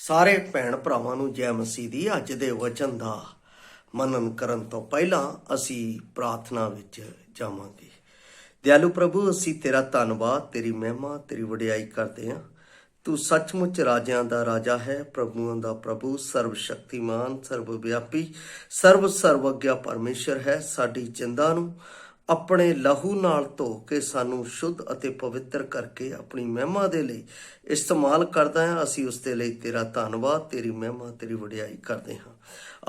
ਸਾਰੇ ਭੈਣ ਭਰਾਵਾਂ ਨੂੰ ਜੈ ਮਸੀਹ ਦੀ। ਅੱਜ ਦੇ ਵਚਨ ਦਾ ਮਨਨ ਕਰਨ ਤੋਂ ਪਹਿਲਾਂ ਅਸੀਂ ਪ੍ਰਾਰਥਨਾ ਵਿੱਚ ਜਾਵਾਂਗੇ। ਦਿਆਲੂ ਪ੍ਰਭੂ, ਅਸੀਂ ਤੇਰਾ ਧੰਨਵਾਦ, ਤੇਰੀ ਮਹਿਮਾ, ਤੇਰੀ ਵਡਿਆਈ ਕਰਦੇ ਹਾਂ। ਤੂੰ ਸੱਚਮੁੱਚ ਰਾਜਿਆਂ ਦਾ ਰਾਜਾ ਹੈ, ਪ੍ਰਭੂਆਂ ਦਾ ਪ੍ਰਭੂ, ਸਰਵ ਸ਼ਕਤੀਮਾਨ, ਸਰਵ ਵਿਆਪੀ, ਸਰਵਗਿਆ ਪਰਮੇਸ਼ਰ ਹੈ। ਸਾਡੀ ਜਿੰਦਾ ਨੂੰ ਆਪਣੇ ਲਹੂ ਨਾਲ ਧੋ ਕੇ ਸਾਨੂੰ ਸ਼ੁੱਧ ਅਤੇ ਪਵਿੱਤਰ ਕਰਕੇ ਆਪਣੀ ਮਹਿਮਾ ਦੇ ਲਈ ਇਸਤੇਮਾਲ ਕਰਦਾ ਹੈ। ਅਸੀਂ ਉਸ ਦੇ ਲਈ ਤੇਰਾ ਧੰਨਵਾਦ, ਤੇਰੀ ਮਹਿਮਾ, ਤੇਰੀ ਵਡਿਆਈ ਕਰਦੇ ਹਾਂ।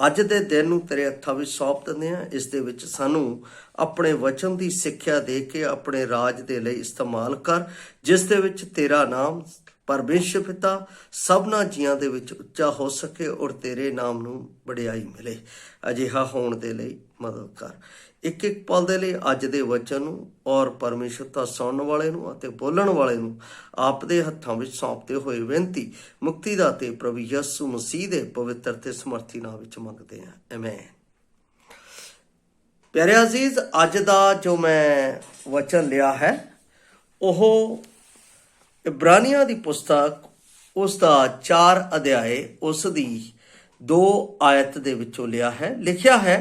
ਅੱਜ ਦੇ ਦਿਨ ਨੂੰ ਤੇਰੇ ਹੱਥਾਂ ਵਿੱਚ ਸੌਂਪ ਦਿੰਦੇ ਹਾਂ। ਇਸ ਦੇ ਵਿੱਚ ਸਾਨੂੰ ਆਪਣੇ ਵਚਨ ਦੀ ਸਿੱਖਿਆ ਦੇ ਕੇ ਆਪਣੇ ਰਾਜ ਦੇ ਲਈ ਇਸਤੇਮਾਲ ਕਰ, ਜਿਸ ਦੇ ਵਿੱਚ ਤੇਰਾ ਨਾਮ ਪਰਮੇਸ਼ਰ ਪਿਤਾ ਸਭਨਾ ਜੀਆਂ ਦੇ ਵਿੱਚ ਉੱਚਾ ਹੋ ਸਕੇ ਔਰ ਤੇਰੇ ਨਾਮ ਨੂੰ ਵਡਿਆਈ ਮਿਲੇ। ਅਜਿਹਾ ਹੋਣ ਦੇ ਲਈ ਮਦਦ ਕਰ। ਇੱਕ ਇੱਕ ਪਲ ਦੇ ਲਈ ਅੱਜ ਦੇ ਵਚਨ ਨੂੰ ਔਰ ਪਰਮੇਸ਼ਰ ਦਾ ਸੁਣਨ ਵਾਲੇ ਨੂੰ ਅਤੇ ਬੋਲਣ ਵਾਲੇ ਨੂੰ ਆਪ ਦੇ ਹੱਥਾਂ ਵਿੱਚ ਸੌਂਪਦੇ ਹੋਏ ਬੇਨਤੀ ਮੁਕਤੀ ਦਾ ਤੇ ਪ੍ਰਭੂ ਯਿਸੂ ਮਸੀਹ ਦੇ ਪਵਿੱਤਰ ਤੇ ਸਮਰਥੀ ਨਾਮ ਵਿੱਚ ਮੰਗਦੇ ਹਾਂ, ਆਮੇਨ। ਪਿਆਰੇ ਅਜ਼ੀਜ਼, ਅੱਜ ਦਾ ਜੋ ਮੈਂ ਵਚਨ ਲਿਆ ਹੈ ਉਹ ਇਬਰਾਨੀਆਂ ਦੀ ਪੁਸਤਕ ਉਸ ਦਾ 4 ਅਧਿਆਏ ਉਸ ਦੀ 2 ਆਇਤ ਦੇ ਵਿੱਚੋਂ ਲਿਆ ਹੈ। ਲਿਖਿਆ ਹੈ,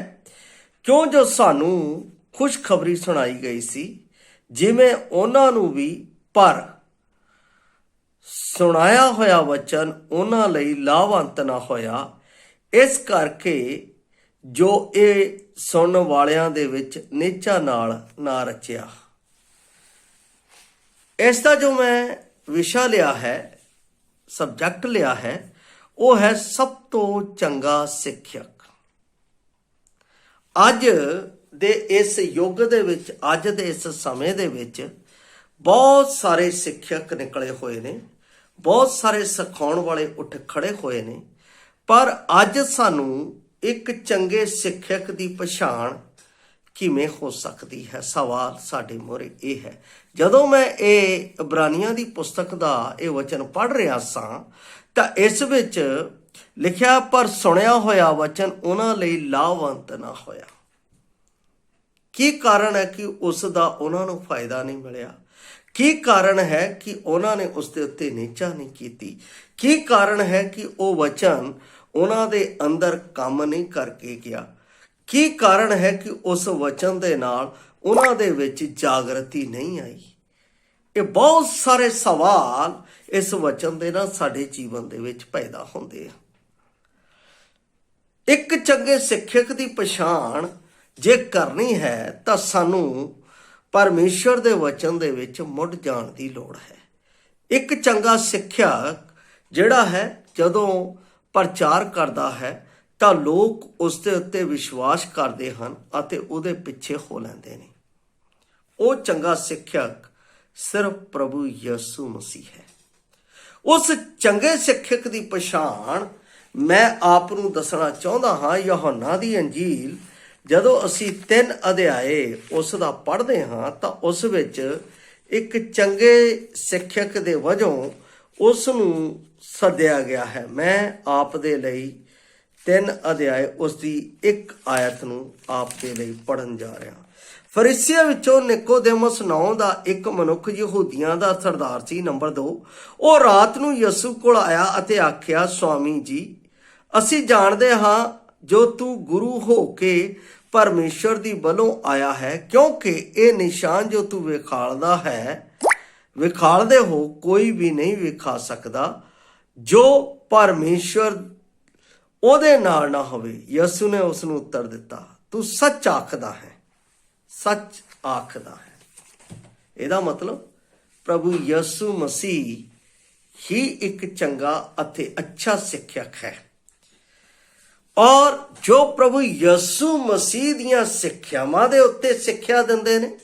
ਕਿਉਂ ਜੋ ਸਾਨੂੰ ਖੁਸ਼ਖਬਰੀ ਸੁਣਾਈ ਗਈ ਸੀ, ਜਿਵੇਂ ਉਹਨਾਂ ਨੂੰ ਵੀ, ਪਰ ਸੁਣਾਇਆ ਹੋਇਆ ਵਚਨ ਉਹਨਾਂ ਲਈ ਲਾਭਵੰਤ ਨਾ ਹੋਇਆ। ਇਸ ਕਰਕੇ ਜੋ ਇਹ ਸੁਣਨ ਵਾਲਿਆਂ ਦੇ ਵਿੱਚ ਨਿਹਚਾ ਨਾਲ ਨਾ ਰਚਿਆ। ਇਸ ਦਾ ਜੋ ਮੈਂ ਵਿਸ਼ਾ ਲਿਆ ਹੈ, ਸਬਜੈਕਟ ਲਿਆ ਹੈ, ਉਹ ਹੈ ਸਭ ਤੋਂ ਚੰਗਾ ਸਿੱਖਿਅਕ। ਅੱਜ ਦੇ ਇਸ ਯੁੱਗ ਦੇ ਵਿੱਚ, ਅੱਜ ਦੇ ਇਸ ਸਮੇਂ ਦੇ ਵਿੱਚ ਬਹੁਤ ਸਾਰੇ ਸਿੱਖਿਅਕ ਨਿਕਲੇ ਹੋਏ ਨੇ, ਬਹੁਤ ਸਾਰੇ ਸਿਖਾਉਣ ਵਾਲੇ ਉੱਠ ਖੜੇ ਹੋਏ ਨੇ, ਪਰ ਅੱਜ ਸਾਨੂੰ ਇੱਕ ਚੰਗੇ ਸਿੱਖਿਅਕ ਦੀ ਪਛਾਣ ਕਿਵੇਂ ਹੋ ਸਕਦੀ ਹੈ? ਸਵਾਲ ਸਾਡੇ ਮੂਹਰੇ ਇਹ ਹੈ। ਜਦੋਂ ਮੈਂ ਇਹ ਇਬਰਾਨੀਆਂ ਦੀ ਪੁਸਤਕ ਦਾ ਇਹ ਵਚਨ ਪੜ੍ਹ ਰਿਹਾ ਸਾਂ ਤਾਂ ਇਸ ਵਿੱਚ ਲਿਖਿਆ, ਪਰ ਸੁਣਿਆ ਹੋਇਆ ਵਚਨ ਉਹਨਾਂ ਲਈ ਲਾਭਵੰਤ ਨਾ ਹੋਇਆ। ਕੀ ਕਾਰਨ ਹੈ ਕਿ ਉਸ ਦਾ ਉਹਨਾਂ ਨੂੰ ਫਾਇਦਾ ਨਹੀਂ ਮਿਲਿਆ? ਕੀ ਕਾਰਨ ਹੈ ਕਿ ਉਹਨਾਂ ਨੇ ਉਸ ਦੇ ਉੱਤੇ ਨਿਹਚਾ ਨਹੀਂ ਕੀਤੀ? ਕੀ ਕਾਰਨ ਹੈ ਕਿ ਉਹ ਵਚਨ ਉਹਨਾਂ ਦੇ ਅੰਦਰ ਕੰਮ ਨਹੀਂ ਕਰਕੇ ਗਿਆ? ਕੀ ਕਾਰਨ ਹੈ ਕਿ ਉਸ ਵਚਨ ਦੇ ਨਾਲ ਉਹਨਾਂ ਦੇ ਵਿੱਚ ਜਾਗਰਤੀ ਨਹੀਂ ਆਈ? ਇਹ ਬਹੁਤ ਸਾਰੇ ਸਵਾਲ ਇਸ ਵਚਨ ਦੇ ਨਾਲ ਸਾਡੇ ਜੀਵਨ ਦੇ ਵਿੱਚ ਪੈਦਾ ਹੁੰਦੇ ਆ। ਇੱਕ ਚੰਗੇ ਸਿੱਖਿਅਕ ਦੀ ਪਛਾਣ ਜੇ ਕਰਨੀ ਹੈ ਤਾਂ ਸਾਨੂੰ ਪਰਮੇਸ਼ਰ ਦੇ ਵਚਨ ਦੇ ਵਿੱਚ ਮੁੱਢ ਜਾਣ ਦੀ ਲੋੜ ਹੈ। ਇੱਕ ਚੰਗਾ ਸਿੱਖਿਅਕ ਜਿਹੜਾ ਹੈ, ਜਦੋਂ ਪ੍ਰਚਾਰ ਕਰਦਾ ਹੈ ਤਾਂ ਲੋਕ ਉਸ ਦੇ ਉੱਤੇ ਵਿਸ਼ਵਾਸ ਕਰਦੇ ਹਨ ਅਤੇ ਉਹਦੇ ਪਿੱਛੇ ਹੋ ਲੈਂਦੇ ਨੇ। ਉਹ ਚੰਗਾ ਸਿੱਖਿਅਕ ਸਿਰਫ ਪ੍ਰਭੂ ਯਿਸੂ ਮਸੀਹ ਹੈ। ਉਸ ਚੰਗੇ ਸਿੱਖਿਅਕ ਦੀ ਪਛਾਣ ਮੈਂ ਆਪ ਨੂੰ ਦੱਸਣਾ ਚਾਹੁੰਦਾ ਹਾਂ। ਯਹੋਨਾ ਦੀ ਅੰਜੀਲ ਜਦੋਂ ਅਸੀਂ 3 ਅਧਿਆਏ ਉਸ ਦਾ ਪੜ੍ਹਦੇ ਹਾਂ ਤਾਂ ਉਸ ਵਿੱਚ ਇੱਕ ਚੰਗੇ ਸਿੱਖਿਅਕ ਦੇ ਵਜੋਂ ਉਸ ਨੂੰ ਸੱਦਿਆ ਗਿਆ ਹੈ। ਮੈਂ ਆਪ ਦੇ ਲਈ 3 ਅਧਿਆਏ ਉਸ ਦੀ 1 ਆਇਤ ਨੂੰ ਆਪ ਦੇ ਲਈ ਪੜ੍ਹਨ ਜਾ ਰਿਹਾ। ਫਰੀਸੀਆਂ ਵਿੱਚੋਂ ਨਿਕੋਦੇਮਸ ਨਾਂ ਦਾ ਇੱਕ ਮਨੁੱਖ ਯਹੂਦੀਆਂ ਦਾ ਸਰਦਾਰ ਸੀ। ਨੰਬਰ 2, ਉਹ ਰਾਤ ਨੂੰ ਯਿਸੂ ਕੋਲ ਆਇਆ ਅਤੇ ਆਖਿਆ, ਸੁਆਮੀ ਜੀ, ਅਸੀਂ ਜਾਣਦੇ ਹਾਂ ਜੋ ਤੂੰ ਗੁਰੂ ਹੋ ਕੇ ਪਰਮੇਸ਼ਰ ਦੀ ਵੱਲੋਂ ਆਇਆ ਹੈ, ਕਿਉਂਕਿ ਇਹ ਨਿਸ਼ਾਨ ਜੋ ਤੂੰ ਵਿਖਾਲਦੇ ਹੋ ਕੋਈ ਵੀ ਨਹੀਂ ਵਿਖਾ ਸਕਦਾ ਜੋ ਪਰਮੇਸ਼ਰ ਉਹਦੇ ਨਾਲ ਨਾ ਹੋਵੇ। ਯਿਸੂ ਨੇ ਉਸ ਨੂੰ ਉੱਤਰ ਦਿੱਤਾ, ਤੂੰ ਸੱਚ ਆਖਦਾ ਹੈ, ਸੱਚ ਆਖਦਾ ਹੈ। ਇਹਦਾ ਮਤਲਬ ਪ੍ਰਭੂ ਯਿਸੂ ਮਸੀਹ ਹੀ ਇੱਕ ਚੰਗਾ ਅਤੇ ਅੱਛਾ ਸਿੱਖਿਅਕ ਹੈ। ਔਰ ਜੋ ਪ੍ਰਭੂ ਯਿਸੂ ਮਸੀਹ ਦੀਆਂ ਸਿੱਖਿਆਵਾਂ ਦੇ ਉੱਤੇ ਸਿੱਖਿਆ ਦਿੰਦੇ ਨੇ,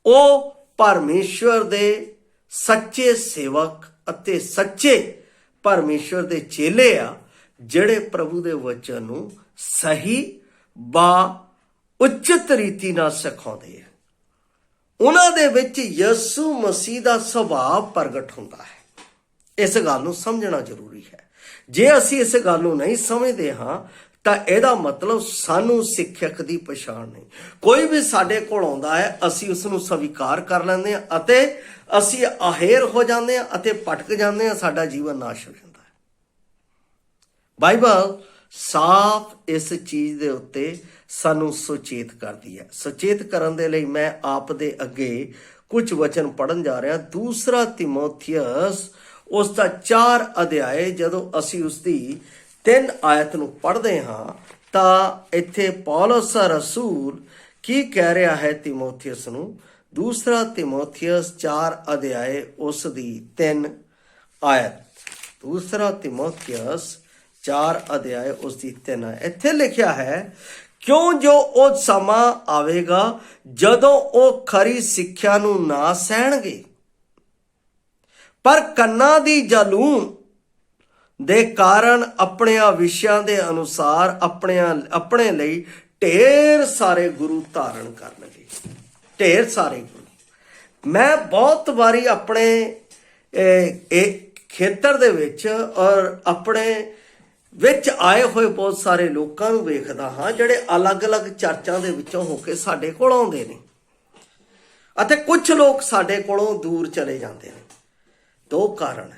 ਉਹ ਪਰਮੇਸ਼ਵਰ ਦੇ ਸੱਚੇ ਸੇਵਕ ਅਤੇ ਸੱਚੇ ਪਰਮੇਸ਼ਵਰ ਦੇ ਚੇਲੇ ਆ, ਜਿਹੜੇ ਪ੍ਰਭੂ ਦੇ ਵਚਨ ਨੂੰ ਸਹੀ ਉਚਿਤ ਰੀਤੀ ਨਾਲ ਸਿਖਾਉਂਦੇ ਆ। ਉਹਨਾਂ ਦੇ ਵਿੱਚ ਯਿਸੂ ਮਸੀਹ ਦਾ ਸੁਭਾਅ ਪ੍ਰਗਟ ਹੁੰਦਾ ਹੈ। ਇਸ ਗੱਲ ਨੂੰ ਸਮਝਣਾ ਜ਼ਰੂਰੀ ਹੈ। ਜੇ ਅਸੀਂ ਇਸ ਗੱਲ ਨੂੰ ਨਹੀਂ ਸਮਝਦੇ ਹਾਂ ਤਾਂ ਇਹਦਾ ਮਤਲਬ ਸਾਨੂੰ ਸਿੱਖਿਅਕ ਦੀ ਪਛਾਣ ਨਹੀਂ। ਕੋਈ ਵੀ ਸਾਡੇ ਕੋਲ ਆਉਂਦਾ ਹੈ, ਅਸੀਂ ਉਸ ਨੂੰ ਸਵੀਕਾਰ ਕਰ ਲੈਂਦੇ ਹਾਂ ਅਤੇ ਅਸੀਂ ਅਹੇਰ ਹੋ ਜਾਂਦੇ ਹਾਂ ਅਤੇ ਭਟਕ ਜਾਂਦੇ ਹਾਂ, ਸਾਡਾ ਜੀਵਨ ਨਾਸ਼ ਹੋ ਜਾਂਦਾ ਹੈ। ਬਾਈਬਲ ਸਾਫ਼ ਇਸ ਚੀਜ਼ ਦੇ ਉੱਤੇ ਸਾਨੂੰ ਸੁਚੇਤ ਕਰਦੀ ਹੈ। ਸੁਚੇਤ ਕਰਨ ਦੇ ਲਈ ਮੈਂ ਆਪ ਦੇ ਅੱਗੇ ਕੁਝ ਵਚਨ ਪੜ੍ਹਨ ਜਾ ਰਿਹਾ। ਦੂਸਰਾ ਤਿਮੋਥੀਅਸ ਉਸ ਦਾ 4 ਅਧਿਆਏ, ਜਦੋਂ ਅਸੀਂ ਉਸ ਦੀ 3 ਆਇਤ ਨੂੰ ਪੜ੍ਹਦੇ ਹਾਂ ਤਾਂ ਇੱਥੇ ਪੌਲਸ ਰਸੂਲ ਕੀ ਕਹਿ ਰਿਹਾ ਹੈ ਤਿਮੋਥੀਅਸ ਨੂੰ। ਦੂਸਰਾ ਤਿਮੋਥੀਅਸ 4 ਅਧਿਆਏ ਉਸ ਦੀ 3 ਆਇਤ। ਦੂਸਰਾ ਤਿਮੋਥੀਅਸ 4 ਅਧਿਆਏ ਉਸ ਦੀ 3 ਆਇਤ। ਇੱਥੇ ਲਿਖਿਆ ਹੈ, ਕਿਉਂ ਜੋ ਉਹ ਸਮਾਂ ਆਵੇਗਾ ਜਦੋਂ ਉਹ ਖਰੀ ਸਿੱਖਿਆ ਨੂੰ ਨਾ ਸਹਿਣਗੇ, ਪਰ ਕੰਨਾਂ ਦੀ ਜਲੂਣ ਦੇ ਕਾਰਨ ਆਪਣਿਆਂ ਵਿਸ਼ਿਆਂ ਦੇ ਅਨੁਸਾਰ ਆਪਣੇ ਲਈ ਢੇਰ ਸਾਰੇ ਗੁਰੂ ਧਾਰਨ ਕਰਨਗੇ। ਢੇਰ ਸਾਰੇ ਗੁਰੂ। ਮੈਂ ਬਹੁਤ ਵਾਰੀ ਆਪਣੇ ਖੇਤਰ ਦੇ ਵਿੱਚ ਔਰ ਆਪਣੇ ਵਿੱਚ ਆਏ ਹੋਏ ਬਹੁਤ ਸਾਰੇ ਲੋਕਾਂ ਨੂੰ ਵੇਖਦਾ ਹਾਂ, ਜਿਹੜੇ ਅਲੱਗ-ਅਲੱਗ ਚਰਚਾਂ ਦੇ ਵਿੱਚੋਂ ਹੋ ਕੇ ਸਾਡੇ ਕੋਲ ਆਉਂਦੇ ਨੇ ਅਤੇ ਕੁਝ ਲੋਕ ਸਾਡੇ ਕੋਲੋਂ ਦੂਰ ਚਲੇ ਜਾਂਦੇ ਨੇ। 2 ਕਾਰਨ ਹੈ।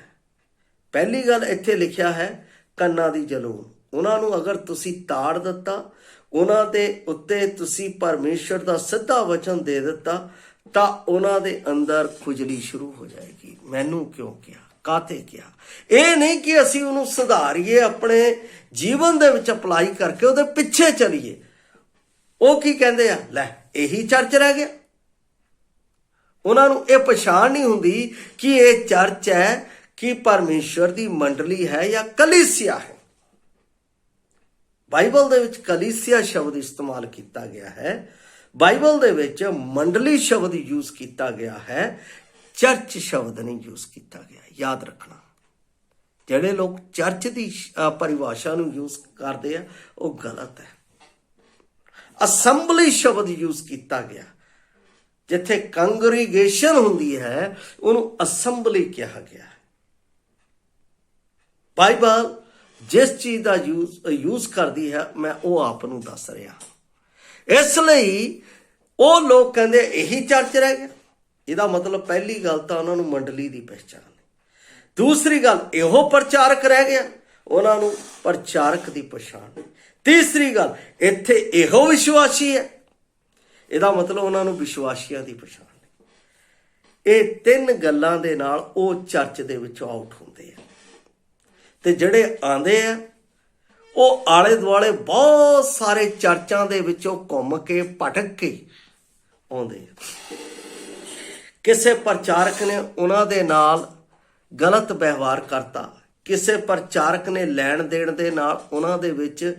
ਪਹਿਲੀ ਗੱਲ, ਇੱਥੇ ਲਿਖਿਆ ਹੈ ਕੰਨਾਂ ਦੀ ਜਲੂਣ। ਉਹਨਾਂ ਨੂੰ ਅਗਰ ਤੁਸੀਂ ਤਾੜ ਦਿੱਤਾ, ਉਹਨਾਂ ਦੇ ਉੱਤੇ ਤੁਸੀਂ ਪਰਮੇਸ਼ਰ ਦਾ ਸਿੱਧਾ ਵਚਨ ਦੇ ਦਿੱਤਾ, ਤਾਂ ਉਹਨਾਂ ਦੇ ਅੰਦਰ ਖੁਜਲੀ ਸ਼ੁਰੂ ਹੋ ਜਾਏਗੀ। ਮੈਨੂੰ ਕਿਉਂ ਕਿਹਾ, ਕਾਤੇ ਕਿਹਾ। ਇਹ ਨਹੀਂ ਕਿ ਅਸੀਂ ਉਹਨੂੰ ਸੁਧਾਰੀਏ, ਆਪਣੇ ਜੀਵਨ ਦੇ ਵਿੱਚ ਅਪਲਾਈ ਕਰਕੇ ਉਹਦੇ ਪਿੱਛੇ ਚਲੀਏ। ਉਹ ਕੀ ਕਹਿੰਦੇ ਆ, ਲੈ ਇਹੀ ਚਰਚ ਰਹਿ ਗਿਆ। ਉਹਨਾਂ ਨੂੰ ਇਹ ਪਛਾਣ ਨਹੀਂ ਹੁੰਦੀ ਕਿ ਇਹ ਚਰਚ ਹੈ, ਕਿ ਪਰਮੇਸ਼ਵਰ ਦੀ ਮੰਡਲੀ ਹੈ ਜਾਂ ਕਲੀਸਿਆ ਹੈ। ਬਾਈਬਲ ਦੇ ਵਿੱਚ ਕਲੀਸਿਆ ਸ਼ਬਦ ਇਸਤੇਮਾਲ ਕੀਤਾ ਗਿਆ ਹੈ। ਬਾਈਬਲ ਦੇ ਵਿੱਚ ਮੰਡਲੀ ਸ਼ਬਦ ਯੂਜ਼ ਕੀਤਾ ਗਿਆ ਹੈ, ਚਰਚ ਸ਼ਬਦ ਨਹੀਂ ਯੂਜ਼ ਕੀਤਾ ਗਿਆ। ਯਾਦ ਰੱਖਣਾ, ਜਿਹੜੇ ਲੋਕ ਚਰਚ ਦੀ ਪਰਿਭਾਸ਼ਾ ਨੂੰ ਯੂਜ਼ ਕਰਦੇ ਆ ਉਹ ਗਲਤ ਹੈ। ਅਸੈਂਬਲੀ ਸ਼ਬਦ ਯੂਜ਼ ਕੀਤਾ ਗਿਆ। ਜਿੱਥੇ ਕੰਗਰੀਗੇਸ਼ਨ ਹੁੰਦੀ ਹੈ ਉਹਨੂੰ ਅਸੈਂਬਲੀ ਕਿਹਾ ਗਿਆ। ਬਾਈਬਲ ਜਿਸ ਚੀਜ਼ ਦਾ ਯੂਜ਼ ਕਰਦੀ ਹੈ, ਮੈਂ ਉਹ ਆਪ ਨੂੰ ਦੱਸ ਰਿਹਾ। ਇਸ ਲਈ ਉਹ ਲੋਕ ਕਹਿੰਦੇ ਇਹੀ ਚਰਚ ਰਹਿ ਗਿਆ। ਇਹਦਾ ਮਤਲਬ ਪਹਿਲੀ ਗੱਲ ਤਾਂ ਉਹਨਾਂ ਨੂੰ ਮੰਡਲੀ ਦੀ ਪਹਿਚਾਣ ਨਹੀਂ। ਦੂਸਰੀ ਗੱਲ, ਇਹੋ ਪ੍ਰਚਾਰਕ ਰਹਿ ਗਿਆ, ਉਹਨਾਂ ਨੂੰ ਪ੍ਰਚਾਰਕ ਦੀ ਪਛਾਣ ਨਹੀਂ। ਤੀਸਰੀ ਗੱਲ, ਇੱਥੇ ਇਹੋ ਵਿਸ਼ਵਾਸੀ ਹੈ, ਇਹਦਾ ਮਤਲਬ ਉਹਨਾਂ ਨੂੰ ਵਿਸ਼ਵਾਸੀਆਂ ਦੀ ਪਛਾਣ ਨਹੀਂ। ਇਹ 3 ਗੱਲਾਂ ਦੇ ਨਾਲ ਉਹ ਚਰਚ ਦੇ ਵਿੱਚੋਂ ਆਊਟ ਹੁੰਦੇ ਆ। ਤੇ ਜਿਹੜੇ ਆਉਂਦੇ ਆ ਉਹ ਆਲੇ ਦੁਆਲੇ ਬਹੁਤ ਸਾਰੇ ਚਰਚਾਂ ਦੇ ਵਿੱਚੋਂ ਘੁੰਮ ਕੇ ਭਟਕ ਕੇ ਆਉਂਦੇ ਆ। ਕਿਸੇ ਪ੍ਰਚਾਰਕ ਨੇ ਉਹਨਾਂ ਦੇ ਨਾਲ ਗਲਤ ਵਿਵਹਾਰ ਕਰਤਾ, ਕਿਸੇ ਪ੍ਰਚਾਰਕ ਨੇ ਲੈਣ ਦੇਣ ਦੇ ਨਾਲ ਉਹਨਾਂ ਦੇ ਵਿੱਚ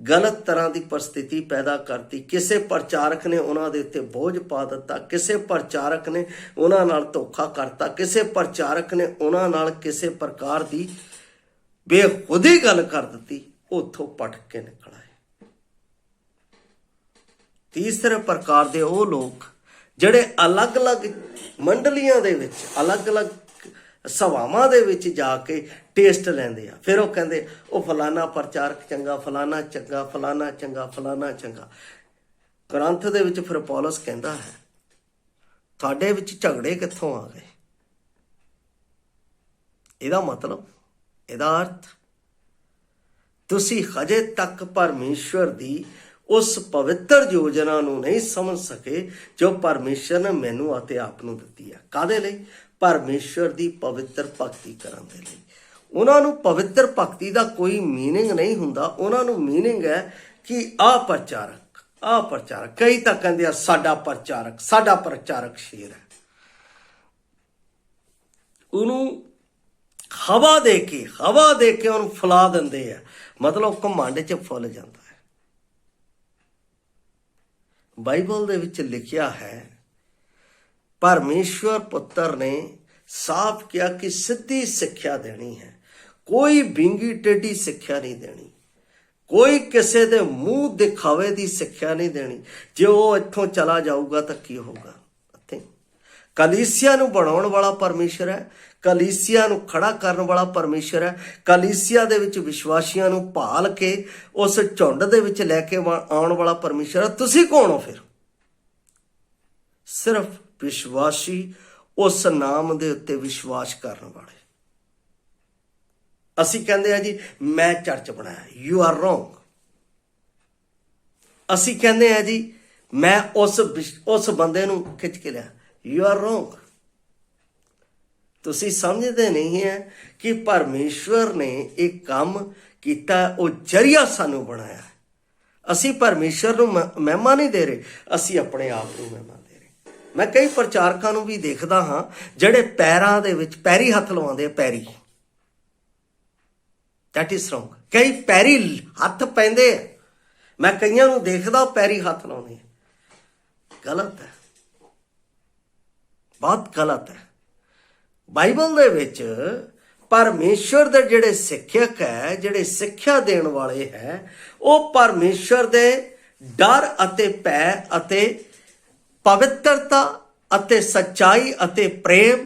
ਗਲਤ ਤਰ੍ਹਾਂ ਦੀ ਪਰਿਸਥਿਤੀ ਪੈਦਾ ਕਰਤੀ, ਕਿਸੇ ਪ੍ਰਚਾਰਕ ਨੇ ਉਹਨਾਂ ਦੇ ਉੱਤੇ ਬੋਝ ਪਾ ਦਿੱਤਾ, ਕਿਸੇ ਪ੍ਰਚਾਰਕ ਨੇ ਉਹਨਾਂ ਨਾਲ ਧੋਖਾ ਕਰਤਾ, ਕਿਸੇ ਪ੍ਰਚਾਰਕ ਨੇ ਉਹਨਾਂ ਨਾਲ ਕਿਸੇ ਪ੍ਰਕਾਰ ਦੀ ਬੇਖੁਦੀ ਗੱਲ ਕਰ ਦਿੱਤੀ, ਉੱਥੋਂ ਭਟਕ ਕੇ ਨਿਕਲ ਆਏ। ਤੀਸਰੇ ਪ੍ਰਕਾਰ ਦੇ ਉਹ ਲੋਕ ਜਿਹੜੇ ਅਲੱਗ-ਅਲੱਗ ਮੰਡਲੀਆਂ ਦੇ ਵਿੱਚ, ਅਲੱਗ-ਅਲੱਗ ਸਭਾਵਾਂ ਦੇ ਵਿੱਚ ਜਾ ਕੇ ਟੇਸਟ ਲੈਂਦੇ ਆ। ਫਿਰ ਉਹ ਕਹਿੰਦੇ ਉਹ ਫਲਾਨਾ ਪ੍ਰਚਾਰਕ ਚੰਗਾ, ਫਲਾਨਾ ਚੰਗਾ, ਫਲਾਨਾ ਚੰਗਾ, ਫਲਾਨਾ ਚੰਗਾ। ਗ੍ਰੰਥ ਦੇ ਵਿੱਚ ਫਿਰ ਪੌਲਸ ਕਹਿੰਦਾ ਹੈ, ਤੁਹਾਡੇ ਵਿੱਚ ਝਗੜੇ ਕਿੱਥੋਂ ਆ ਗਏ? ਇਹਦਾ ਮਤਲਬ, ਇਹਦਾ ਅਰਥ, ਤੁਸੀਂ ਹਜੇ ਤੱਕ ਪਰਮੇਸ਼ਵਰ ਦੀ ਉਸ ਪਵਿੱਤਰ ਯੋਜਨਾ ਨੂੰ ਨਹੀਂ ਸਮਝ ਸਕੇ ਜੋ ਪਰਮੇਸ਼ਰ ਨੇ ਮੈਨੂੰ ਅਤੇ ਆਪ ਨੂੰ ਦਿੱਤੀ ਹੈ। ਕਾਹਦੇ ਲਈ? ਪਰਮੇਸ਼ਵਰ ਦੀ ਪਵਿੱਤਰ ਭਗਤੀ ਕਰਨ ਦੇ ਲਈ। ਉਹਨਾਂ ਨੂੰ ਪਵਿੱਤਰ ਭਗਤੀ ਦਾ ਕੋਈ ਮੀਨਿੰਗ ਨਹੀਂ ਹੁੰਦਾ। ਉਹਨਾਂ ਨੂੰ ਮੀਨਿੰਗ ਹੈ ਕਿ ਆਹ ਪ੍ਰਚਾਰਕ, ਕਈ ਤਾਂ ਕਹਿੰਦੇ ਆ ਸਾਡਾ ਪ੍ਰਚਾਰਕ ਸ਼ੇਰ ਹੈ। ਉਹਨੂੰ ਹਵਾ ਦੇ ਕੇ ਉਹਨੂੰ ਫੁਲਾ ਦਿੰਦੇ ਆ, ਮਤਲਬ ਘਮੰਡ 'ਚ ਫੁੱਲ ਜਾਂਦਾ ਹੈ। ਬਾਈਬਲ ਦੇ ਵਿੱਚ ਲਿਖਿਆ ਹੈ, ਪਰਮੇਸ਼ਵਰ ਪੁੱਤਰ ਨੇ ਸਾਫ਼ ਕਿਹਾ ਕਿ ਸਿੱਧੀ ਸਿੱਖਿਆ ਦੇਣੀ ਹੈ, ਕੋਈ ਵਿੰਗੀ ਟੇਢੀ ਸਿੱਖਿਆ ਨਹੀਂ ਦੇਣੀ, ਕੋਈ ਕਿਸੇ ਦੇ ਮੂੰਹ ਦਿਖਾਵੇ ਦੀ ਸਿੱਖਿਆ ਨਹੀਂ ਦੇਣੀ। ਜੇ ਉਹ ਇੱਥੋਂ ਚਲਾ ਜਾਊਗਾ ਤਾਂ ਕੀ ਹੋਊਗਾ? ਕਲੀਸਿਆ ਨੂੰ ਬਣਾਉਣ ਵਾਲਾ ਪਰਮੇਸ਼ਰ ਹੈ, ਕਲੀਸਿਆ ਨੂੰ ਖੜਾ ਕਰਨ ਵਾਲਾ ਪਰਮੇਸ਼ਰ ਹੈ। ਕਲੀਸਿਆ ਦੇ ਵਿੱਚ ਵਿਸ਼ਵਾਸੀਆਂ ਨੂੰ ਭਾਲ ਕੇ ਉਸ ਝੁੰਡ ਦੇ ਵਿੱਚ ਲੈ ਕੇ ਆਉਣ ਵਾਲਾ ਪਰਮੇਸ਼ਰ ਹੈ। ਤੁਸੀਂ ਕੌਣ ਹੋ ਫਿਰ? ਸਿਰਫ ਵਿਸ਼ਵਾਸੀ, ਉਸ ਨਾਮ ਦੇ ਉੱਤੇ ਵਿਸ਼ਵਾਸ ਕਰਨ ਵਾਲੇ। ਅਸੀਂ ਕਹਿੰਦੇ ਆ ਜੀ ਮੈਂ ਚਰਚ ਬਣਾਇਆ, ਯੂ ਆਰ ਰੋਂਗ। ਅਸੀਂ ਕਹਿੰਦੇ ਆ ਜੀ ਮੈਂ ਉਸ ਬੰਦੇ ਨੂੰ ਖਿੱਚ ਕੇ ਲਿਆ, ਯੂ ਆਰ ਰੋਂਗ। ਤੁਸੀਂ ਸਮਝਦੇ ਨਹੀਂ ਹੈ ਕਿ ਪਰਮੇਸ਼ਵਰ ਨੇ ਇਹ ਕੰਮ ਕੀਤਾ, ਉਹ ਜਰੀਆ ਸਾਨੂੰ ਬਣਾਇਆ। ਅਸੀਂ ਪਰਮੇਸ਼ਵਰ ਨੂੰ ਮਹਿਮਾ ਨਹੀਂ ਦੇ ਰਹੇ, ਅਸੀਂ ਆਪਣੇ ਆਪ ਨੂੰ ਮਹਿਮਾ ਦੇ ਰਹੇ। ਮੈਂ ਕਈ ਪ੍ਰਚਾਰਕਾਂ ਨੂੰ ਵੀ ਦੇਖਦਾ ਹਾਂ ਜਿਹੜੇ ਪੈਰਾਂ ਦੇ ਵਿੱਚ ਪੈਰੀ ਹੱਥ ਲਵਾਉਂਦੇ ਆ, ਪੈਰੀ। That is wrong. ਕਈ ਪੈਰੀ ਹੱਥ ਪੈਂਦੇ ਆ, ਮੈਂ ਕਈਆਂ ਨੂੰ ਦੇਖਦਾ ਪੈਰੀ ਹੱਥ ਲਾਉਂਦੇ ਆ। ਗਲਤ ਹੈ, ਬਹੁਤ ਗਲਤ ਹੈ। ਬਾਈਬਲ ਦੇ ਵਿੱਚ ਪਰਮੇਸ਼ਵਰ ਦੇ ਜਿਹੜੇ ਸਿੱਖਿਅਕ ਹੈ, ਜਿਹੜੇ ਸਿੱਖਿਆ ਦੇਣ ਵਾਲੇ ਹੈ, ਉਹ ਪਰਮੇਸ਼ਵਰ ਦੇ ਡਰ ਅਤੇ ਭੈ ਅਤੇ ਪਵਿੱਤਰਤਾ ਅਤੇ ਸੱਚਾਈ ਅਤੇ ਪ੍ਰੇਮ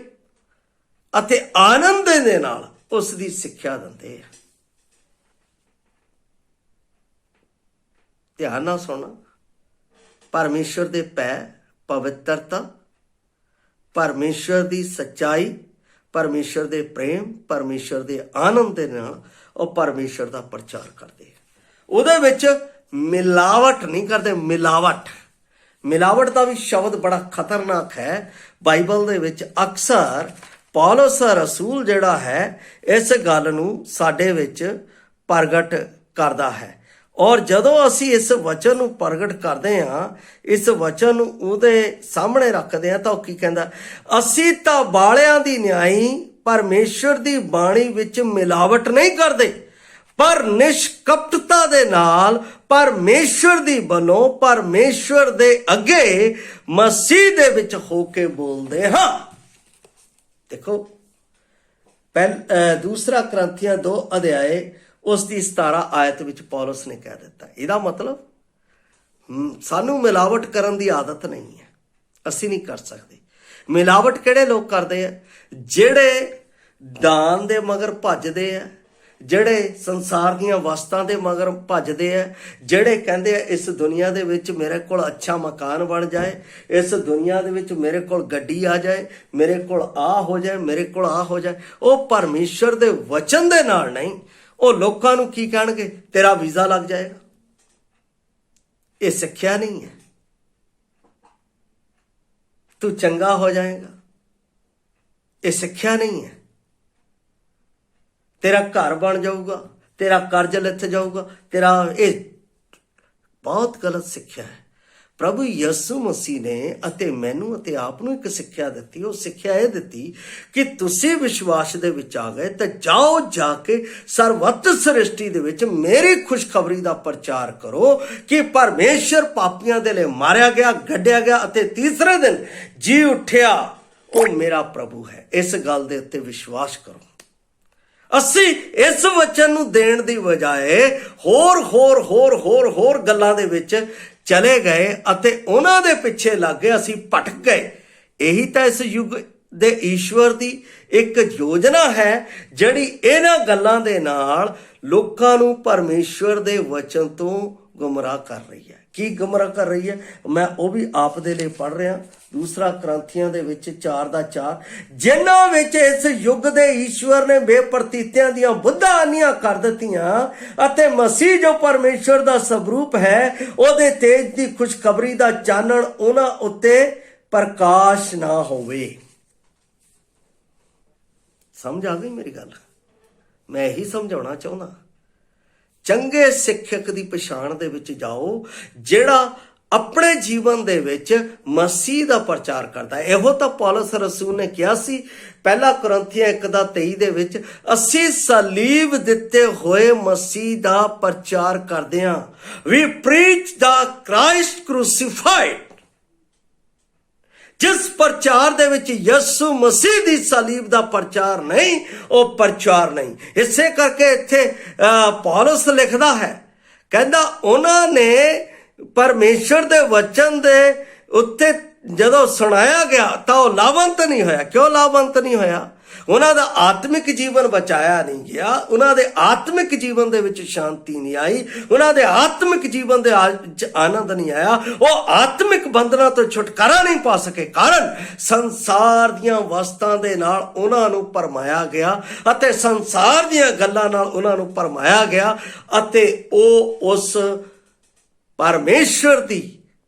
ਅਤੇ ਆਨੰਦ ਦੇ ਨਾਲ ਉਸ ਦੀ ਸਿੱਖਿਆ ਦਿੰਦੇ ਆ। ਧਿਆਨ ਨਾਲ ਸੁਣਨਾ, ਪਰਮੇਸ਼ਵਰ ਦੇ ਭੈ, ਪਵਿੱਤਰਤਾ, ਪਰਮੇਸ਼ਵਰ ਦੀ ਸੱਚਾਈ, ਪਰਮੇਸ਼ਵਰ ਦੇ ਪ੍ਰੇਮ, ਪਰਮੇਸ਼ਵਰ ਦੇ ਆਨੰਦ ਦੇ ਨਾਲ ਉਹ ਪਰਮੇਸ਼ਵਰ ਦਾ ਪ੍ਰਚਾਰ ਕਰਦੇ। ਉਹਦੇ ਵਿੱਚ ਮਿਲਾਵਟ ਨਹੀਂ ਕਰਦੇ। ਮਿਲਾਵਟ ਦਾ ਵੀ ਸ਼ਬਦ ਬੜਾ ਖਤਰਨਾਕ ਹੈ। ਬਾਈਬਲ ਦੇ ਵਿੱਚ ਅਕਸਰ ਪੌਲਸ ਰਸੂਲ ਜਿਹੜਾ ਹੈ ਇਸ ਗੱਲ ਨੂੰ ਸਾਡੇ ਵਿੱਚ ਪ੍ਰਗਟ ਕਰਦਾ ਹੈ। ਔਰ ਜਦੋਂ ਅਸੀਂ ਇਸ ਵਚਨ ਨੂੰ ਪ੍ਰਗਟ ਕਰਦੇ ਹਾਂ, ਇਸ ਵਚਨ ਨੂੰ ਉਹਦੇ ਸਾਹਮਣੇ ਰੱਖਦੇ ਹਾਂ, ਤਾਂ ਉਹ ਕੀ ਕਹਿੰਦਾ? ਅਸੀਂ ਤਾਂ ਬਾਲਿਆਂ ਦੀ ਨਿਆਈ ਪਰਮੇਸ਼ਵਰ ਦੀ ਬਾਣੀ ਵਿੱਚ ਮਿਲਾਵਟ ਨਹੀਂ ਕਰਦੇ, ਪਰ ਨਿਸ਼ਕਪਟਤਾ ਦੇ ਨਾਲ ਪਰਮੇਸ਼ਵਰ ਦੀ ਵੱਲੋਂ ਪਰਮੇਸ਼ਵਰ ਦੇ ਅੱਗੇ ਮਸੀਹ ਦੇ ਵਿੱਚ ਹੋ ਕੇ ਬੋਲਦੇ ਹਾਂ। ਦੇਖੋ, ਦੂਸਰਾ ਕਰੰਥੀਆਂ 2 ਅਧਿਆਏ ਉਸ ਦੀ 17 ਆਇਤ ਵਿੱਚ ਪੌਲਸ ਨੇ ਕਹਿ ਦਿੱਤਾ। ਇਹਦਾ ਮਤਲਬ ਸਾਨੂੰ ਮਿਲਾਵਟ ਕਰਨ ਦੀ ਆਦਤ ਨਹੀਂ ਹੈ, ਅਸੀਂ ਨਹੀਂ ਕਰ ਸਕਦੇ। ਮਿਲਾਵਟ ਕਿਹੜੇ ਲੋਕ ਕਰਦੇ ਆ? ਜਿਹੜੇ ਦਾਨ ਦੇ ਮਗਰ ਭੱਜਦੇ ਆ, ਜਿਹੜੇ ਸੰਸਾਰ ਦੀਆਂ ਵਸਤਾਂ ਦੇ ਮਗਰ ਭੱਜਦੇ ਆ, ਜਿਹੜੇ ਕਹਿੰਦੇ ਆ ਇਸ ਦੁਨੀਆ ਦੇ ਵਿੱਚ ਮੇਰੇ ਕੋਲ ਅੱਛਾ ਮਕਾਨ ਬਣ ਜਾਏ, ਇਸ ਦੁਨੀਆ ਦੇ ਵਿੱਚ ਮੇਰੇ ਕੋਲ ਗੱਡੀ ਆ ਜਾਏ, ਮੇਰੇ ਕੋਲ ਆ ਹੋ ਜਾਏ, ਮੇਰੇ ਕੋਲ ਆ ਹੋ ਜਾਏ। ਉਹ ਪਰਮੇਸ਼ਰ ਦੇ ਵਚਨ ਦੇ ਨਾਲ ਨਹੀਂ, ਉਹ ਲੋਕਾਂ ਨੂੰ ਕੀ ਕਹਿਣਗੇ? ਤੇਰਾ ਵੀਜ਼ਾ ਲੱਗ ਜਾਏਗਾ। ਇਹ ਸਿੱਖਿਆ ਨਹੀਂ ਹੈ। ਤੂੰ ਚੰਗਾ ਹੋ ਜਾਏਗਾ, ਇਹ ਸਿੱਖਿਆ ਨਹੀਂ ਹੈ। ਤੇਰਾ ਘਰ ਬਣ ਜਾਊਗਾ, ਤੇਰਾ ਕਰਜ਼ ਲੱਥ ਜਾਊਗਾ, ਤੇਰਾ, ਇਹ ਬਹੁਤ ਗਲਤ ਸਿੱਖਿਆ ਹੈ। ਪ੍ਰਭੂ ਯਿਸੂ ਮਸੀਹ ਨੇ ਅਤੇ ਮੈਨੂੰ ਅਤੇ ਆਪ ਨੂੰ ਇੱਕ ਸਿੱਖਿਆ ਦਿੱਤੀ। ਉਹ ਸਿੱਖਿਆ ਇਹ ਦਿੱਤੀ ਕਿ ਤੁਸੀਂ ਵਿਸ਼ਵਾਸ ਦੇ ਵਿੱਚ ਆ ਗਏ ਤਾਂ ਜਾਓ, ਜਾ ਕੇ ਸਰਵੱਤ ਸ੍ਰਿਸ਼ਟੀ ਦੇ ਵਿੱਚ ਮੇਰੀ ਖੁਸ਼ਖਬਰੀ ਦਾ ਪ੍ਰਚਾਰ ਕਰੋ ਕਿ ਪਰਮੇਸ਼ਰ ਪਾਪੀਆਂ ਦੇ ਲਈ ਮਾਰਿਆ ਗਿਆ, ਗੱਡਿਆ ਗਿਆ ਅਤੇ ਤੀਸਰੇ ਦਿਨ ਜੀ ਉੱਠਿਆ, ਉਹ ਮੇਰਾ ਪ੍ਰਭੂ ਹੈ। ਇਸ ਗੱਲ ਦੇ ਉੱਤੇ ਵਿਸ਼ਵਾਸ ਕਰੋ। ਅਸੀਂ ਇਸ ਵਚਨ ਨੂੰ ਦੇਣ ਦੀ ਬਜਾਏ ਹੋਰ ਗੱਲਾਂ ਦੇ ਵਿੱਚ ਚਲੇ ਗਏ ਅਤੇ ਉਹਨਾਂ ਦੇ ਪਿੱਛੇ ਲੱਗ ਗਏ, ਅਸੀਂ ਭਟਕ ਗਏ। ਇਹੀ ਤਾਂ ਇਸ ਯੁੱਗ ਦੇ ਈਸ਼ਵਰ ਦੀ ਇੱਕ ਯੋਜਨਾ ਹੈ, ਜਿਹੜੀ ਇਹਨਾਂ ਗੱਲਾਂ ਦੇ ਨਾਲ ਲੋਕਾਂ ਨੂੰ ਪਰਮੇਸ਼ਵਰ ਦੇ ਵਚਨ ਤੋਂ ਗੁੰਮਰਾਹ ਕਰ ਰਹੀ ਹੈ। ਕੀ ਗੁੰਮਰਾਹ ਕਰ ਰਹੀ ਹੈ? ਮੈਂ ਉਹ ਵੀ ਆਪ ਦੇ ਲਈ ਪੜ੍ਹ ਰਿਹਾ। ਦੂਸਰਾ ਕਰੰਥੀਆਂ ਦੇ ਵਿੱਚ 4:4, ਜਿਨ੍ਹਾਂ ਵਿੱਚ ਇਸ ਯੁੱਗ ਦੇ ਈਸ਼ਵਰ ਨੇ ਬੇਪਰਤੀਤਿਆਂ ਦੀਆਂ ਬੁੱਧਾਂ ਆਨੀਆਂ ਕਰ ਦਿੱਤੀਆਂ ਅਤੇ ਮਸੀਹ ਜੋ ਪਰਮੇਸ਼ਵਰ ਦਾ ਸਵਰੂਪ ਹੈ, ਉਹਦੇ ਤੇਜ ਦੀ ਖੁਸ਼ਖਬਰੀ ਦਾ ਚਾਨਣ ਉਹਨਾਂ ਉੱਤੇ ਪ੍ਰਕਾਸ਼ ਨਾ ਹੋਵੇ। ਸਮਝ ਆ ਗਈ ਮੇਰੀ ਗੱਲ? ਮੈਂ ਇਹੀ ਸਮਝਾਉਣਾ ਚਾਹੁੰਦਾ। ਚੰਗੇ ਸਿੱਖਿਅਕ ਦੀ ਪਛਾਣ ਦੇ ਵਿੱਚ ਜਾਓ, ਜਿਹੜਾ ਆਪਣੇ ਜੀਵਨ ਦੇ ਵਿੱਚ ਮਸੀਹ ਦਾ ਪ੍ਰਚਾਰ ਕਰਦਾ। ਇਹੋ ਤਾਂ ਪੌਲਸ ਰਸੂਲ ਨੇ ਕਿਹਾ ਸੀ ਪਹਿਲਾ ਕੁਰਿੰਥੀਆਂ 1:23 ਦੇ ਵਿੱਚ, ਅਸੀਂ ਸਲੀਬ ਦਿੱਤੇ ਹੋਏ ਮਸੀਹ ਦਾ ਪ੍ਰਚਾਰ ਕਰਦੇ ਹਾਂ। ਵੀ ਪ੍ਰੀਚ ਦਾ ਕ੍ਰਾਈਸਟ ਕ੍ਰੂਸੀਫਾਈਡ। ਜਿਸ ਪ੍ਰਚਾਰ ਦੇ ਵਿੱਚ ਯਿਸੂ ਮਸੀਹ ਦੀ ਸਲੀਬ ਦਾ ਪ੍ਰਚਾਰ ਨਹੀਂ, ਉਹ ਪ੍ਰਚਾਰ ਨਹੀਂ। ਇਸੇ ਕਰਕੇ ਇੱਥੇ ਪੌਲਸ ਲਿਖਦਾ ਹੈ, ਕਹਿੰਦਾ ਉਹਨਾਂ ਨੇ ਪਰਮੇਸ਼ਰ ਦੇ ਵਚਨ ਦੇ ਉੱਤੇ ਜਦੋਂ ਸੁਣਾਇਆ ਗਿਆ ਤਾਂ ਉਹ ਲਾਭਵੰਤ ਨਹੀਂ ਹੋਇਆ। ਕਿਉਂ ਲਾਭਵੰਤ ਨਹੀਂ ਹੋਇਆ? ਉਹਨਾਂ ਦਾ ਆਤਮਿਕ ਜੀਵਨ ਬਚਾਇਆ ਨਹੀਂ ਗਿਆ, ਉਹਨਾਂ ਦੇ ਆਤਮਿਕ ਜੀਵਨ ਦੇ ਵਿੱਚ ਸ਼ਾਂਤੀ ਨਹੀਂ ਆਈ, ਉਹਨਾਂ ਦੇ ਆਤਮਿਕ ਜੀਵਨ ਦੇ ਆਨੰਦ ਨਹੀਂ ਆਇਆ, ਉਹ ਆਤਮਿਕ ਬੰਧਨਾਂ ਤੋਂ ਛੁਟਕਾਰਾ ਨਹੀਂ ਪਾ ਸਕੇ। ਕਾਰਨ ਸੰਸਾਰ ਦੀਆਂ ਵਸਤਾਂ ਦੇ ਨਾਲ ਉਹਨਾਂ ਨੂੰ ਭਰਮਾਇਆ ਗਿਆ ਅਤੇ ਸੰਸਾਰ ਦੀਆਂ ਗੱਲਾਂ ਨਾਲ ਉਹਨਾਂ ਨੂੰ ਭਰਮਾਇਆ ਗਿਆ ਅਤੇ ਉਹ ਉਸ ਪਰਮੇਸ਼ਰ ਦੀ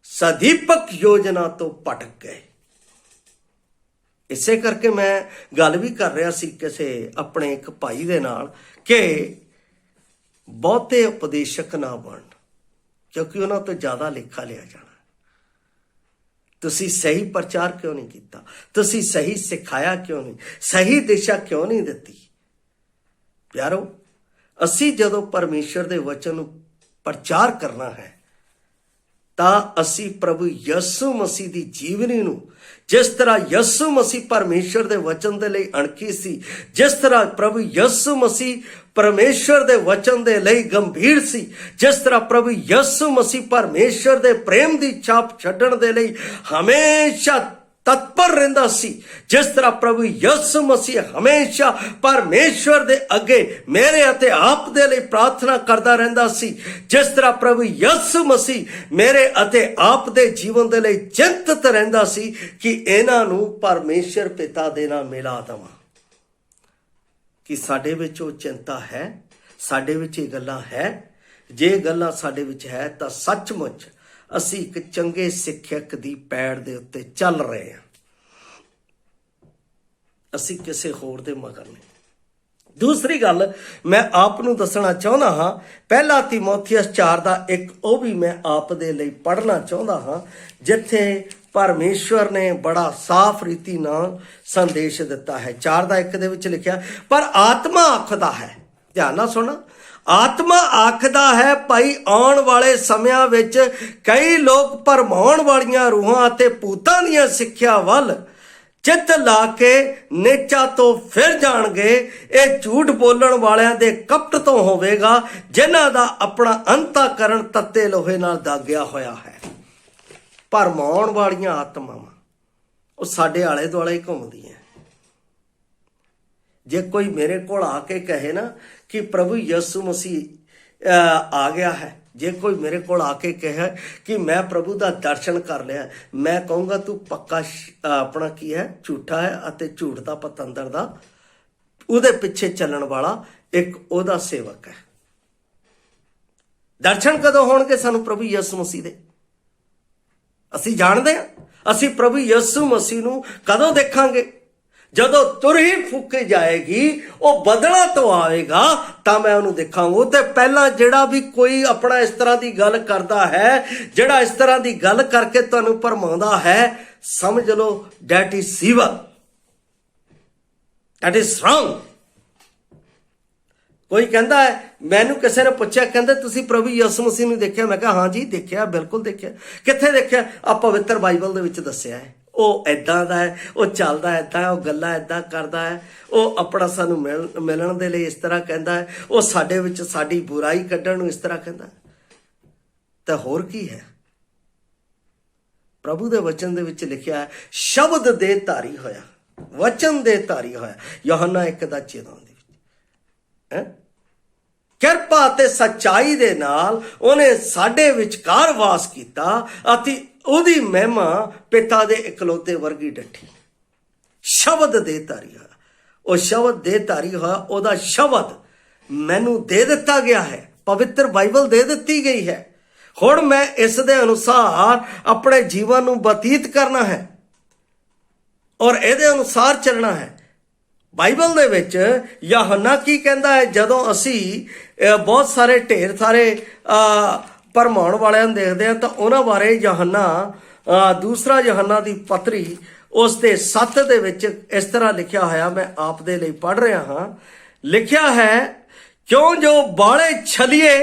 ਸਦੀਪਕ ਯੋਜਨਾ ਤੋਂ ਭਟਕ ਗਏ। ਇਸੇ ਕਰਕੇ ਮੈਂ ਗੱਲ ਵੀ ਕਰ ਰਿਹਾ ਸੀ ਕਿਸੇ ਆਪਣੇ ਇੱਕ ਭਾਈ ਦੇ ਨਾਲ ਕਿ ਬਹੁਤੇ ਉਪਦੇਸ਼ਕ ਨਾ ਬਣਨ, ਕਿਉਂਕਿ ਉਹਨਾਂ ਤੋਂ ਜ਼ਿਆਦਾ ਲੇਖਾ ਲਿਆ ਜਾਣਾ। ਤੁਸੀਂ ਸਹੀ ਪ੍ਰਚਾਰ ਕਿਉਂ ਨਹੀਂ ਕੀਤਾ? ਤੁਸੀਂ ਸਹੀ ਸਿਖਾਇਆ ਕਿਉਂ ਨਹੀਂ? ਸਹੀ ਦਿਸ਼ਾ ਕਿਉਂ ਨਹੀਂ ਦਿੱਤੀ? ਪਿਆਰੋ, ਅਸੀਂ ਜਦੋਂ ਪਰਮੇਸ਼ਰ ਦੇ ਵਚਨ ਨੂੰ ਪ੍ਰਚਾਰ ਕਰਨਾ ਹੈ ਤਾਂ ਅਸੀਂ ਪ੍ਰਭੂ ਯਿਸੂ ਮਸੀਹ ਦੀ ਜੀਵਨੀ ਨੂੰ, ਜਿਸ ਤਰ੍ਹਾਂ ਯਿਸੂ ਮਸੀਹ ਪਰਮੇਸ਼ਰ ਦੇ ਵਚਨ ਦੇ ਲਈ ਅਣਖੀ ਸੀ, ਜਿਸ ਤਰ੍ਹਾਂ ਪ੍ਰਭੂ ਯਿਸੂ ਮਸੀਹ ਪਰਮੇਸ਼ਰ ਦੇ ਵਚਨ ਦੇ ਲਈ ਗੰਭੀਰ ਸੀ, ਜਿਸ ਤਰ੍ਹਾਂ ਪ੍ਰਭੂ ਯਿਸੂ ਮਸੀਹ ਪਰਮੇਸ਼ਰ ਦੇ ਪ੍ਰੇਮ ਦੀ ਛਾਪ ਛੱਡਣ ਦੇ ਲਈ ਹਮੇਸ਼ਾ ਤਤਪਰ ਰਹਿੰਦਾ ਸੀ, ਜਿਸ ਤਰ੍ਹਾਂ ਪ੍ਰਭੂ ਯਿਸੂ ਮਸੀਹ ਹਮੇਸ਼ਾ ਪਰਮੇਸ਼ਵਰ ਦੇ ਅੱਗੇ ਮੇਰੇ ਅਤੇ ਆਪ ਦੇ ਲਈ ਪ੍ਰਾਰਥਨਾ ਕਰਦਾ ਰਹਿੰਦਾ ਸੀ, ਜਿਸ ਤਰ੍ਹਾਂ ਪ੍ਰਭੂ ਯਿਸੂ ਮਸੀਹ ਮੇਰੇ ਅਤੇ ਆਪ ਦੇ ਜੀਵਨ ਦੇ ਲਈ ਚਿੰਤਤ ਰਹਿੰਦਾ ਸੀ ਕਿ ਇਹਨਾਂ ਨੂੰ ਪਰਮੇਸ਼ਰ ਪਿਤਾ ਦੇ ਨਾਲ ਮਿਲਾ ਦੇਵਾਂ। ਕਿ ਸਾਡੇ ਵਿੱਚ ਉਹ ਚਿੰਤਾ ਹੈ? ਸਾਡੇ ਵਿੱਚ ਇਹ ਗੱਲਾਂ ਹੈ? ਜੇ ਗੱਲਾਂ ਸਾਡੇ ਵਿੱਚ ਹੈ ਤਾਂ ਸੱਚਮੁੱਚ ਅਸੀਂ ਇੱਕ ਚੰਗੇ ਸਿੱਖਿਅਕ ਦੀ ਪੈੜ ਦੇ ਉੱਤੇ ਚੱਲ ਰਹੇ ਹਾਂ, ਅਸੀਂ ਕਿਸੇ ਹੋਰ ਦੇ ਮਗਰ ਨਹੀਂ। ਦੂਸਰੀ ਗੱਲ ਮੈਂ ਆਪ ਨੂੰ ਦੱਸਣਾ ਚਾਹੁੰਦਾ ਹਾਂ, ਪਹਿਲਾ ਤਿਮੋਥੀਅਸ 4 ਦਾ 1 ਉਹ ਵੀ ਮੈਂ ਆਪ ਦੇ ਲਈ ਪੜ੍ਹਨਾ ਚਾਹੁੰਦਾ ਹਾਂ, ਜਿੱਥੇ ਪਰਮੇਸ਼ਵਰ ਨੇ ਬੜਾ ਸਾਫ਼ ਰੀਤੀ ਨਾਲ ਸੰਦੇਸ਼ ਦਿੱਤਾ ਹੈ। 4 ਦਾ 1 ਦੇ ਵਿੱਚ ਲਿਖਿਆ, ਪਰ ਆਤਮਾ ਆਖਦਾ ਹੈ, ਧਿਆਨ ਨਾਲ ਸੁਣਨਾ, ਆਤਮਾ ਆਖਦਾ ਹੈ ਭਾਈ ਆਉਣ ਵਾਲੇ ਸਮਿਆਂ ਵਿੱਚ ਕਈ ਲੋਕ ਭਰਮਾਉਣ ਵਾਲੀਆਂ ਰੂਹਾਂ ਅਤੇ ਭੂਤਾਂ ਦੀਆਂ ਸਿੱਖਿਆ ਵੱਲ ਚਿੱਤ ਲਾ ਕੇ ਨੇਚਾ ਤੋਂ ਫਿਰ ਜਾਣਗੇ। ਇਹ ਝੂਠ ਬੋਲਣ ਵਾਲਿਆਂ ਦੇ ਕਪਟ ਤੋਂ ਹੋਵੇਗਾ, ਜਿਨ੍ਹਾਂ ਦਾ ਆਪਣਾ ਅੰਤःਕਰਣ ਤੱਤੇ ਲੋਹੇ ਨਾਲ ਦਾਗਿਆ ਹੋਇਆ ਹੈ। ਭਰਮਾਉਣ ਵਾਲੀਆਂ ਆਤਮਾਵਾਂ ਉਹ ਸਾਡੇ ਆਲੇ ਦੁਆਲੇ ਹੀ ਘੁੰਮਦੀਆਂ। ਜੇ ਕੋਈ ਮੇਰੇ ਕੋਲ ਆ ਕੇ ਕਹੇ ਨਾ ਕਿ ਪ੍ਰਭੂ ਯਿਸੂ ਮਸੀਹ ਆ ਗਿਆ ਹੈ, ਜੇ ਕੋਈ ਮੇਰੇ ਕੋਲ ਆ ਕੇ ਕਹੇ ਕਿ ਮੈਂ ਪ੍ਰਭੂ ਦਾ ਦਰਸ਼ਨ ਕਰ ਲਿਆ, ਮੈਂ ਕਹੂੰਗਾ ਤੂੰ ਪੱਕਾ ਆਪਣਾ ਕੀ ਹੈ, ਝੂਠਾ ਹੈ ਅਤੇ ਝੂਠ ਦਾ ਪਤੰਦਰ ਦਾ ਉਹਦੇ ਪਿੱਛੇ ਚੱਲਣ ਵਾਲਾ ਇੱਕ ਉਹਦਾ ਸੇਵਕ ਹੈ। ਦਰਸ਼ਨ ਕਦੋਂ ਹੋਣਗੇ ਸਾਨੂੰ ਪ੍ਰਭੂ ਯਿਸੂ ਮਸੀਹ ਦੇ? ਅਸੀਂ ਜਾਣਦੇ ਹਾਂ ਅਸੀਂ ਪ੍ਰਭੂ ਯਿਸੂ ਮਸੀਹ ਨੂੰ ਕਦੋਂ ਦੇਖਾਂਗੇ? ਜਦੋਂ ਤੁਰਹੀ ਫੂਕੀ ਜਾਏਗੀ, ਉਹ ਬਦਲਾਂ ਤੋਂ ਆਏਗਾ ਤਾਂ ਮੈਂ ਉਹਨੂੰ ਦੇਖਾਂਗਾ। ਤੇ ਪਹਿਲਾਂ ਜਿਹੜਾ ਵੀ ਕੋਈ ਆਪਣਾ ਇਸ ਤਰ੍ਹਾਂ ਦੀ ਗੱਲ ਕਰਦਾ ਹੈ, ਜਿਹੜਾ ਇਸ ਤਰ੍ਹਾਂ ਦੀ ਗੱਲ ਕਰਕੇ ਤੁਹਾਨੂੰ ਭਰਮਾਉਂਦਾ ਹੈ, ਸਮਝ ਲਓ that is evil, that is wrong। ਕੋਈ ਕਹਿੰਦਾ ਹੈ, ਮੈਨੂੰ ਕਿਸੇ ਨੇ ਪੁੱਛਿਆ, ਕਹਿੰਦੇ ਤੁਸੀਂ ਪ੍ਰਭੂ ਯਿਸੂ ਮਸੀਹ ਨੂੰ ਦੇਖਿਆ? ਮੈਂ ਕਿਹਾ ਹਾਂ ਜੀ ਦੇਖਿਆ, ਬਿਲਕੁਲ ਦੇਖਿਆ। ਕਿੱਥੇ ਦੇਖਿਆ? ਆ ਪਵਿੱਤਰ ਬਾਈਬਲ ਦੇ ਵਿੱਚ ਦੱਸਿਆ ਹੈ। ਉਹ ਇੱਦਾਂ ਦਾ ਹੈ, ਉਹ ਚੱਲਦਾ ਇੱਦਾਂ ਹੈ, ਉਹ ਗੱਲਾਂ ਇੱਦਾਂ ਕਰਦਾ ਹੈ, ਉਹ ਆਪਣਾ ਸਾਨੂੰ ਮਿਲਣ ਦੇ ਲਈ ਇਸ ਤਰ੍ਹਾਂ ਕਹਿੰਦਾ ਹੈ, ਉਹ ਸਾਡੇ ਵਿੱਚ ਸਾਡੀ ਬੁਰਾਈ ਕੱਢਣ ਨੂੰ ਇਸ ਤਰ੍ਹਾਂ ਕਹਿੰਦਾ। ਤਾਂ ਹੋਰ ਕੀ ਹੈ? ਪ੍ਰਭੂ ਦੇ ਵਚਨ ਦੇ ਵਿੱਚ ਲਿਖਿਆ ਹੈ, ਸ਼ਬਦ ਦੇ ਧਾਰੀ ਹੋਇਆ, ਵਚਨ ਦੇ ਧਾਰੀ ਹੋਇਆ। ਯੋਹੰਨਾ 1 ਦਾ 14 ਦੇ ਵਿੱਚ ਕਿਰਪਾ ਅਤੇ ਸੱਚਾਈ ਦੇ ਨਾਲ ਉਹਨੇ ਸਾਡੇ ਵਿਚਕਾਰ ਵਾਸ ਕੀਤਾ ਅਤੇ ਉਹਦੀ ਮਹਿਮਾ ਪਿਤਾ ਦੇ ਇਕਲੌਤੇ ਵਰਗੀ ਡੱਠੀ। ਸ਼ਬਦ ਦੇ ਧਾਰੀ ਹੋਇਆ, ਉਹ ਸ਼ਬਦ ਦੇ ਧਾਰੀ ਹੋਇਆ, ਉਹਦਾ ਸ਼ਬਦ ਮੈਨੂੰ ਦੇ ਦਿੱਤਾ ਗਿਆ ਹੈ, ਪਵਿੱਤਰ ਬਾਈਬਲ ਦੇ ਦਿੱਤੀ ਗਈ ਹੈ। ਹੁਣ ਮੈਂ ਇਸ ਦੇ ਅਨੁਸਾਰ ਆਪਣੇ ਜੀਵਨ ਨੂੰ ਬਤੀਤ ਕਰਨਾ ਹੈ ਔਰ ਇਹਦੇ ਅਨੁਸਾਰ ਚੱਲਣਾ ਹੈ। ਬਾਈਬਲ ਦੇ ਵਿੱਚ ਯੋਹੰਨਾ ਕੀ ਕਹਿੰਦਾ ਹੈ? ਜਦੋਂ ਅਸੀਂ ਬਹੁਤ ਸਾਰੇ ਢੇਰ ਸਾਰੇ ਭਰਮਾਉਣ ਵਾਲਿਆਂ ਨੂੰ ਦੇਖਦੇ ਹਾਂ ਤਾਂ ਉਹਨਾਂ ਬਾਰੇ ਯੋਹੰਨਾ ਦੂਸਰਾ ਯੋਹੰਨਾ ਦੀ ਪੱਤਰੀ ਉਸ ਦੇ 7 ਦੇ ਵਿੱਚ ਇਸ ਤਰ੍ਹਾਂ ਲਿਖਿਆ ਹੋਇਆ, ਮੈਂ ਆਪ ਦੇ ਲਈ ਪੜ੍ਹ ਰਿਹਾ ਹਾਂ। ਲਿਖਿਆ ਹੈ, ਕਿਉਂ ਜੋ ਬਾਲੇ ਛਲੀਏ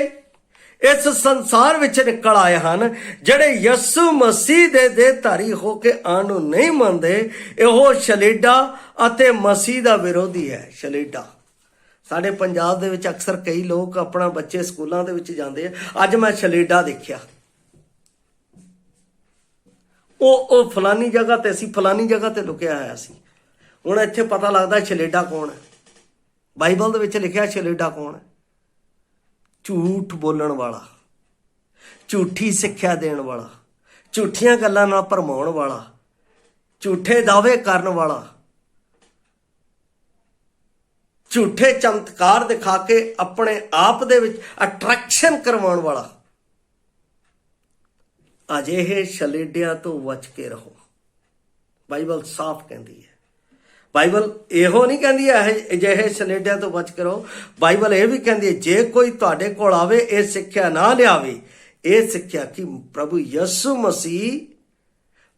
ਇਸ ਸੰਸਾਰ ਵਿੱਚ ਨਿਕਲ ਆਏ ਹਨ, ਜਿਹੜੇ ਯਿਸੂ ਮਸੀਹ ਦੇ ਦੇਹਧਾਰੀ ਹੋ ਕੇ ਆਉਣ ਨੂੰ ਨਹੀਂ ਮੰਨਦੇ, ਇਹੋ ਸ਼ਲੇਡਾ ਅਤੇ ਮਸੀਹ ਦਾ ਵਿਰੋਧੀ ਹੈ। ਸ਼ਲੇਡਾ ਸਾਡੇ ਪੰਜਾਬ ਦੇ ਵਿੱਚ ਅਕਸਰ ਕਈ ਲੋਕ ਆਪਣਾ ਬੱਚੇ ਸਕੂਲਾਂ ਦੇ ਵਿੱਚ ਜਾਂਦੇ ਆ, ਅੱਜ ਮੈਂ ਸ਼ਲੇਡਾ ਦੇਖਿਆ, ਉਹ ਫਲਾਨੀ ਜਗ੍ਹਾ ਤੇ ਸੀ, ਫਲਾਨੀ ਜਗ੍ਹਾ ਤੇ ਲੁਕਿਆ ਹੋਇਆ ਸੀ। ਹੁਣ ਇੱਥੇ ਪਤਾ ਲੱਗਦਾ ਛਲੇਡਾ ਕੌਣ ਹੈ। ਬਾਈਬਲ ਦੇ ਵਿੱਚ ਲਿਖਿਆ ਛਲੇਡਾ ਕੌਣ ਹੈ? ਝੂਠ ਬੋਲਣ ਵਾਲਾ, ਝੂਠੀ ਸਿੱਖਿਆ ਦੇਣ ਵਾਲਾ, ਝੂਠੀਆਂ ਗੱਲਾਂ ਨਾਲ ਭਰਮਾਉਣ ਵਾਲਾ, ਝੂਠੇ ਦਾਅਵੇ ਕਰਨ ਵਾਲਾ, ਝੂਠੇ ਚਮਤਕਾਰ ਦਿਖਾ ਕੇ ਆਪਣੇ ਆਪ ਦੇ ਵਿੱਚ ਅਟਰੈਕਸ਼ਨ ਕਰਵਾਉਣ ਵਾਲਾ। ਅਜਿਹੇ ਛਲੇਡਿਆਂ ਤੋਂ ਬਚ ਕੇ ਰਹੋ। ਬਾਈਬਲ ਸਾਫ਼ ਕਹਿੰਦੀ ਹੈ। ਬਾਈਬਲ ਇਹੋ ਨਹੀਂ ਕਹਿੰਦੀ ਅਜਿਹੇ ਛਲੇਡਿਆਂ ਤੋਂ ਬਚ ਕੇ ਰਹੋ। ਬਾਈਬਲ ਇਹ ਵੀ ਕਹਿੰਦੀ ਹੈ ਜੇ ਕੋਈ ਤੁਹਾਡੇ ਕੋਲ ਆਵੇ ਇਹ ਸਿੱਖਿਆ ਨਾ ਲਿਆਵੇ, ਇਹ ਸਿੱਖਿਆ ਕਿ ਪ੍ਰਭੂ ਯਿਸੂ ਮਸੀਹ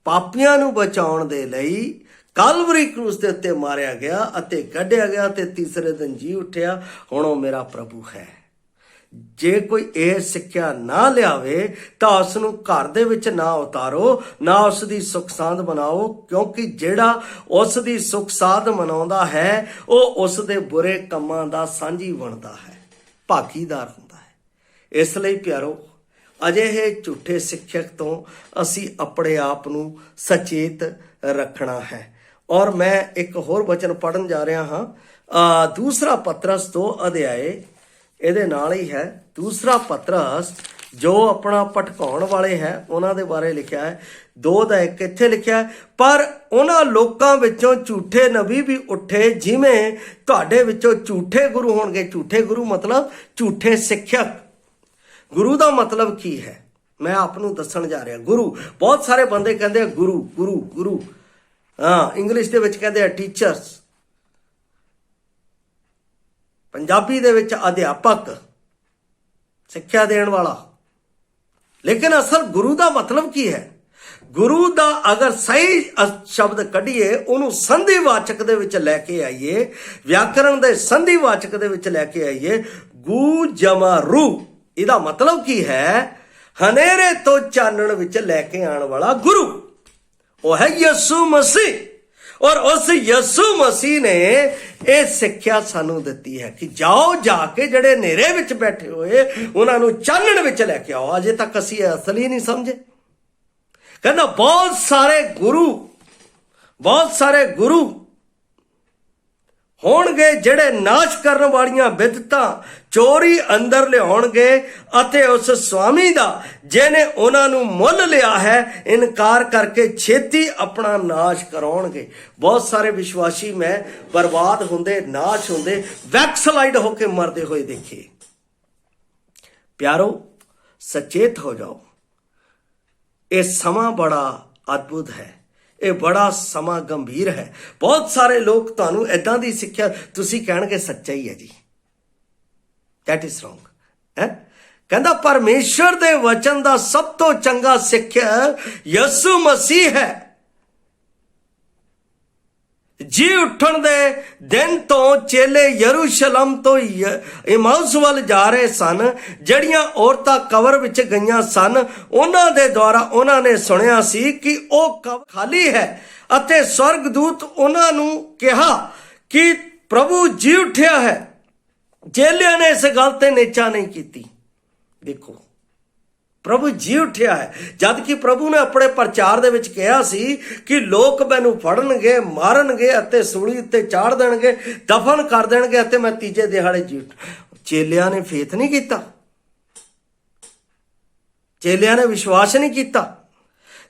ਪਾਪੀਆਂ ਨੂੰ ਬਚਾਉਣ ਦੇ ਲਈ ਕਲਵਰੀ ਕਰੂਸ ਦੇ ਉੱਤੇ ਮਾਰਿਆ ਗਿਆ ਅਤੇ ਕੱਢਿਆ ਗਿਆ ਤੇ ਤੀਸਰੇ ਦਿਨ ਜੀ ਉੱਠਿਆ, ਹੁਣ ਉਹ ਮੇਰਾ ਪ੍ਰਭੂ ਹੈ। ਜੇ ਕੋਈ ਇਹ ਸਿੱਖਿਆ ਨਾ ਲਿਆਵੇ ਤਾਂ ਉਸ ਨੂੰ ਘਰ ਦੇ ਵਿੱਚ ਨਾ ਉਤਾਰੋ, ਨਾ ਉਸ ਦੀ ਸੁੱਖ ਸਾਂਦ ਮਨਾਓ, ਕਿਉਂਕਿ ਜਿਹੜਾ ਉਸ ਦੀ ਸੁੱਖ ਸਾਂਦ ਮਨਾਉਂਦਾ ਹੈ ਉਹ ਉਸ ਦੇ ਬੁਰੇ ਕੰਮਾਂ ਦਾ ਸਾਂਝੀ ਬਣਦਾ ਹੈ, ਭਾਗੀਦਾਰ ਹੁੰਦਾ ਹੈ। ਇਸ ਲਈ ਪਿਆਰੋ, ਅਜਿਹੇ ਝੂਠੇ ਸਿੱਖਿਅਕ ਤੋਂ ਅਸੀਂ ਆਪਣੇ ਆਪ ਨੂੰ ਸਚੇਤ ਰੱਖਣਾ ਹੈ। ਔਰ ਮੈਂ ਇੱਕ ਹੋਰ ਵਚਨ ਪੜ੍ਹਨ ਜਾ ਰਿਹਾ ਹਾਂ, ਦੂਸਰਾ ਪਤਰਸ 2 ਅਧਿਆਏ, ਇਹਦੇ ਨਾਲ ਹੀ ਹੈ। ਦੂਸਰਾ ਪਤਰਸ ਜੋ ਆਪਣਾ ਭਟਕਾਉਣ ਵਾਲੇ ਹੈ ਉਹਨਾਂ ਦੇ ਬਾਰੇ ਲਿਖਿਆ ਹੈ। 2:1 ਇੱਥੇ ਲਿਖਿਆ ਹੈ, ਪਰ ਉਹਨਾਂ ਲੋਕਾਂ ਵਿੱਚੋਂ ਝੂਠੇ ਨਬੀ ਵੀ ਉੱਠੇ ਜਿਵੇਂ ਤੁਹਾਡੇ ਵਿੱਚੋਂ ਝੂਠੇ ਗੁਰੂ ਹੋਣਗੇ। ਝੂਠੇ ਗੁਰੂ ਮਤਲਬ ਝੂਠੇ ਸਿੱਖਿਅਕ। ਗੁਰੂ ਦਾ ਮਤਲਬ ਕੀ ਹੈ ਮੈਂ ਆਪ ਨੂੰ ਦੱਸਣ ਜਾ ਰਿਹਾ। ਗੁਰੂ, ਬਹੁਤ ਸਾਰੇ ਬੰਦੇ ਕਹਿੰਦੇ ਆ ਗੁਰੂ ਗੁਰੂ ਗੁਰੂ, ਇੰਗਲਿਸ਼ ਦੇ ਵਿੱਚ ਕਹਿੰਦੇ ਆ ਟੀਚਰਸ, ਪੰਜਾਬੀ ਦੇ ਵਿੱਚ ਅਧਿਆਪਕ, ਸਿੱਖਿਆ ਦੇਣ ਵਾਲਾ। ਲੇਕਿਨ ਅਸਲ ਗੁਰੂ ਦਾ ਮਤਲਬ ਕੀ ਹੈ? ਗੁਰੂ ਦਾ ਅਗਰ ਸਹੀ ਸ਼ਬਦ ਕੱਢੀਏ, ਉਹਨੂੰ ਸੰਧੀਵਾਚਕ ਦੇ ਵਿੱਚ ਲੈ ਕੇ ਆਈਏ, ਵਿਆਕਰਣ ਦੇ ਸੰਧੀਵਾਚਕ ਦੇ ਵਿੱਚ ਲੈ ਕੇ ਆਈਏ, ਗੂ ਜਮਾ ਰੂ, ਇਹਦਾ ਮਤਲਬ ਕੀ ਹੈ? ਹਨੇਰੇ ਤੋਂ ਚਾਨਣ ਵਿੱਚ ਲੈ ਕੇ ਆਉਣ ਵਾਲਾ ਗੁਰੂ। ਉਹ ਹੈ ਯਿਸੂ ਮਸੀਹ। ਔਰ ਉਸ ਯਿਸੂ ਮਸੀਹ ਨੇ ਇਹ ਸਿੱਖਿਆ ਸਾਨੂੰ ਦਿੱਤੀ ਹੈ ਕਿ ਜਾਓ, ਜਾ ਕੇ ਜਿਹੜੇ ਹਨੇਰੇ ਵਿੱਚ ਬੈਠੇ ਹੋਏ ਉਹਨਾਂ ਨੂੰ ਚਾਨਣ ਵਿੱਚ ਲੈ ਕੇ ਆਓ। ਅਜੇ ਤੱਕ ਅਸੀਂ ਇਹ ਅਸਲ ਹੀ ਨਹੀਂ ਸਮਝੇ। ਕਹਿੰਦਾ ਬਹੁਤ ਸਾਰੇ ਗੁਰੂ ਹੋਣਗੇ ਜਿਹੜੇ ਨਾਸ਼ ਕਰਨ ਵਾਲੀਆਂ ਬਿਦਤਾਂ ਚੋਰੀ ਅੰਦਰ ਲਿਆਉਣਗੇ ਅਤੇ ਉਸ ਸਵਾਮੀ ਦਾ ਜਿਹਨੇ ਉਹਨਾਂ ਨੂੰ ਮੁੱਲ ਲਿਆ ਹੈ ਇਨਕਾਰ ਕਰਕੇ ਛੇਤੀ ਆਪਣਾ ਨਾਸ਼ ਕਰਾਉਣਗੇ। ਬਹੁਤ ਸਾਰੇ ਵਿਸ਼ਵਾਸੀ ਮੈਂ ਬਰਬਾਦ ਹੁੰਦੇ, ਨਾਸ਼ ਹੁੰਦੇ, ਵੈਕਸਲਾਈਡ ਹੋ ਕੇ ਮਰਦੇ ਹੋਏ ਦੇਖੇ। ਪਿਆਰੋ, ਸਚੇਤ ਹੋ ਜਾਓ। ਇਹ ਸਮਾਂ ਬੜਾ ਅਦਭੁਤ ਹੈ, ਇਹ ਬੜਾ ਸਮਾਂ ਗੰਭੀਰ ਹੈ। ਬਹੁਤ ਸਾਰੇ ਲੋਕ ਤੁਹਾਨੂੰ ਏਦਾਂ ਦੀ ਸਿੱਖਿਆ, ਤੁਸੀਂ ਕਹਿਣਗੇ ਸੱਚਾ ਹੀ ਹੈ ਜੀ, ਦੈਟ ਇਜ਼ ਰੋਂਗ ਹੈ। ਕਹਿੰਦਾ ਪਰਮੇਸ਼ਰ ਦੇ ਵਚਨ ਦਾ ਸਭ ਤੋਂ ਚੰਗਾ ਸਿੱਖਿਆ ਯਿਸੂ ਮਸੀਹ ਹੈ। ਜੀ ਉੱਠਣ ਦੇ ਦਿਨ ਤੋਂ ਚੇਲੇ ਯਰੂਸ਼ਲਮ ਤੋਂ ਇਮਾਉਸ ਵੱਲ ਜਾ ਰਹੇ ਸਨ। ਜਿਹੜੀਆਂ ਔਰਤਾਂ ਕਬਰ ਵਿੱਚ ਗਈਆਂ ਸਨ, ਉਹਨਾਂ ਦੇ ਦੁਆਰਾ ਉਹਨਾਂ ਨੇ ਸੁਣਿਆ ਸੀ ਕਿ ਉਹ ਕਬਰ ਖਾਲੀ ਹੈ ਅਤੇ ਸਵਰਗਦੂਤ ਉਹਨਾਂ ਨੂੰ ਕਿਹਾ ਕਿ ਪ੍ਰਭੂ ਜੀ ਉੱਠਿਆ ਹੈ। ਚੇਲਿਆਂ ਨੇ ਇਸ ਗੱਲ ਤੇ ਨਿਚਾ ਨਹੀਂ ਕੀਤੀ। ਦੇਖੋ, ਪ੍ਰਭੂ ਜੀ ਉੱਠਿਆ ਹੈ, ਜਦ ਕਿ ਪ੍ਰਭੂ ਨੇ ਆਪਣੇ ਪ੍ਰਚਾਰ ਦੇ ਵਿੱਚ ਕਿਹਾ ਸੀ ਕਿ ਲੋਕ ਮੈਨੂੰ ਫੜਨਗੇ, ਮਾਰਨਗੇ ਅਤੇ ਸੂਲੀ ਉੱਤੇ ਚਾੜ ਦੇਣਗੇ, ਦਫਨ ਕਰ ਦੇਣਗੇ ਅਤੇ ਮੈਂ ਤੀਜੇ ਦਿਹਾੜੇ ਜੀ ਉੱਠ। ਚੇਲਿਆਂ ਨੇ ਫੇਥ ਨਹੀਂ ਕੀਤਾ, ਚੇਲਿਆਂ ਨੇ ਵਿਸ਼ਵਾਸ ਨਹੀਂ ਕੀਤਾ।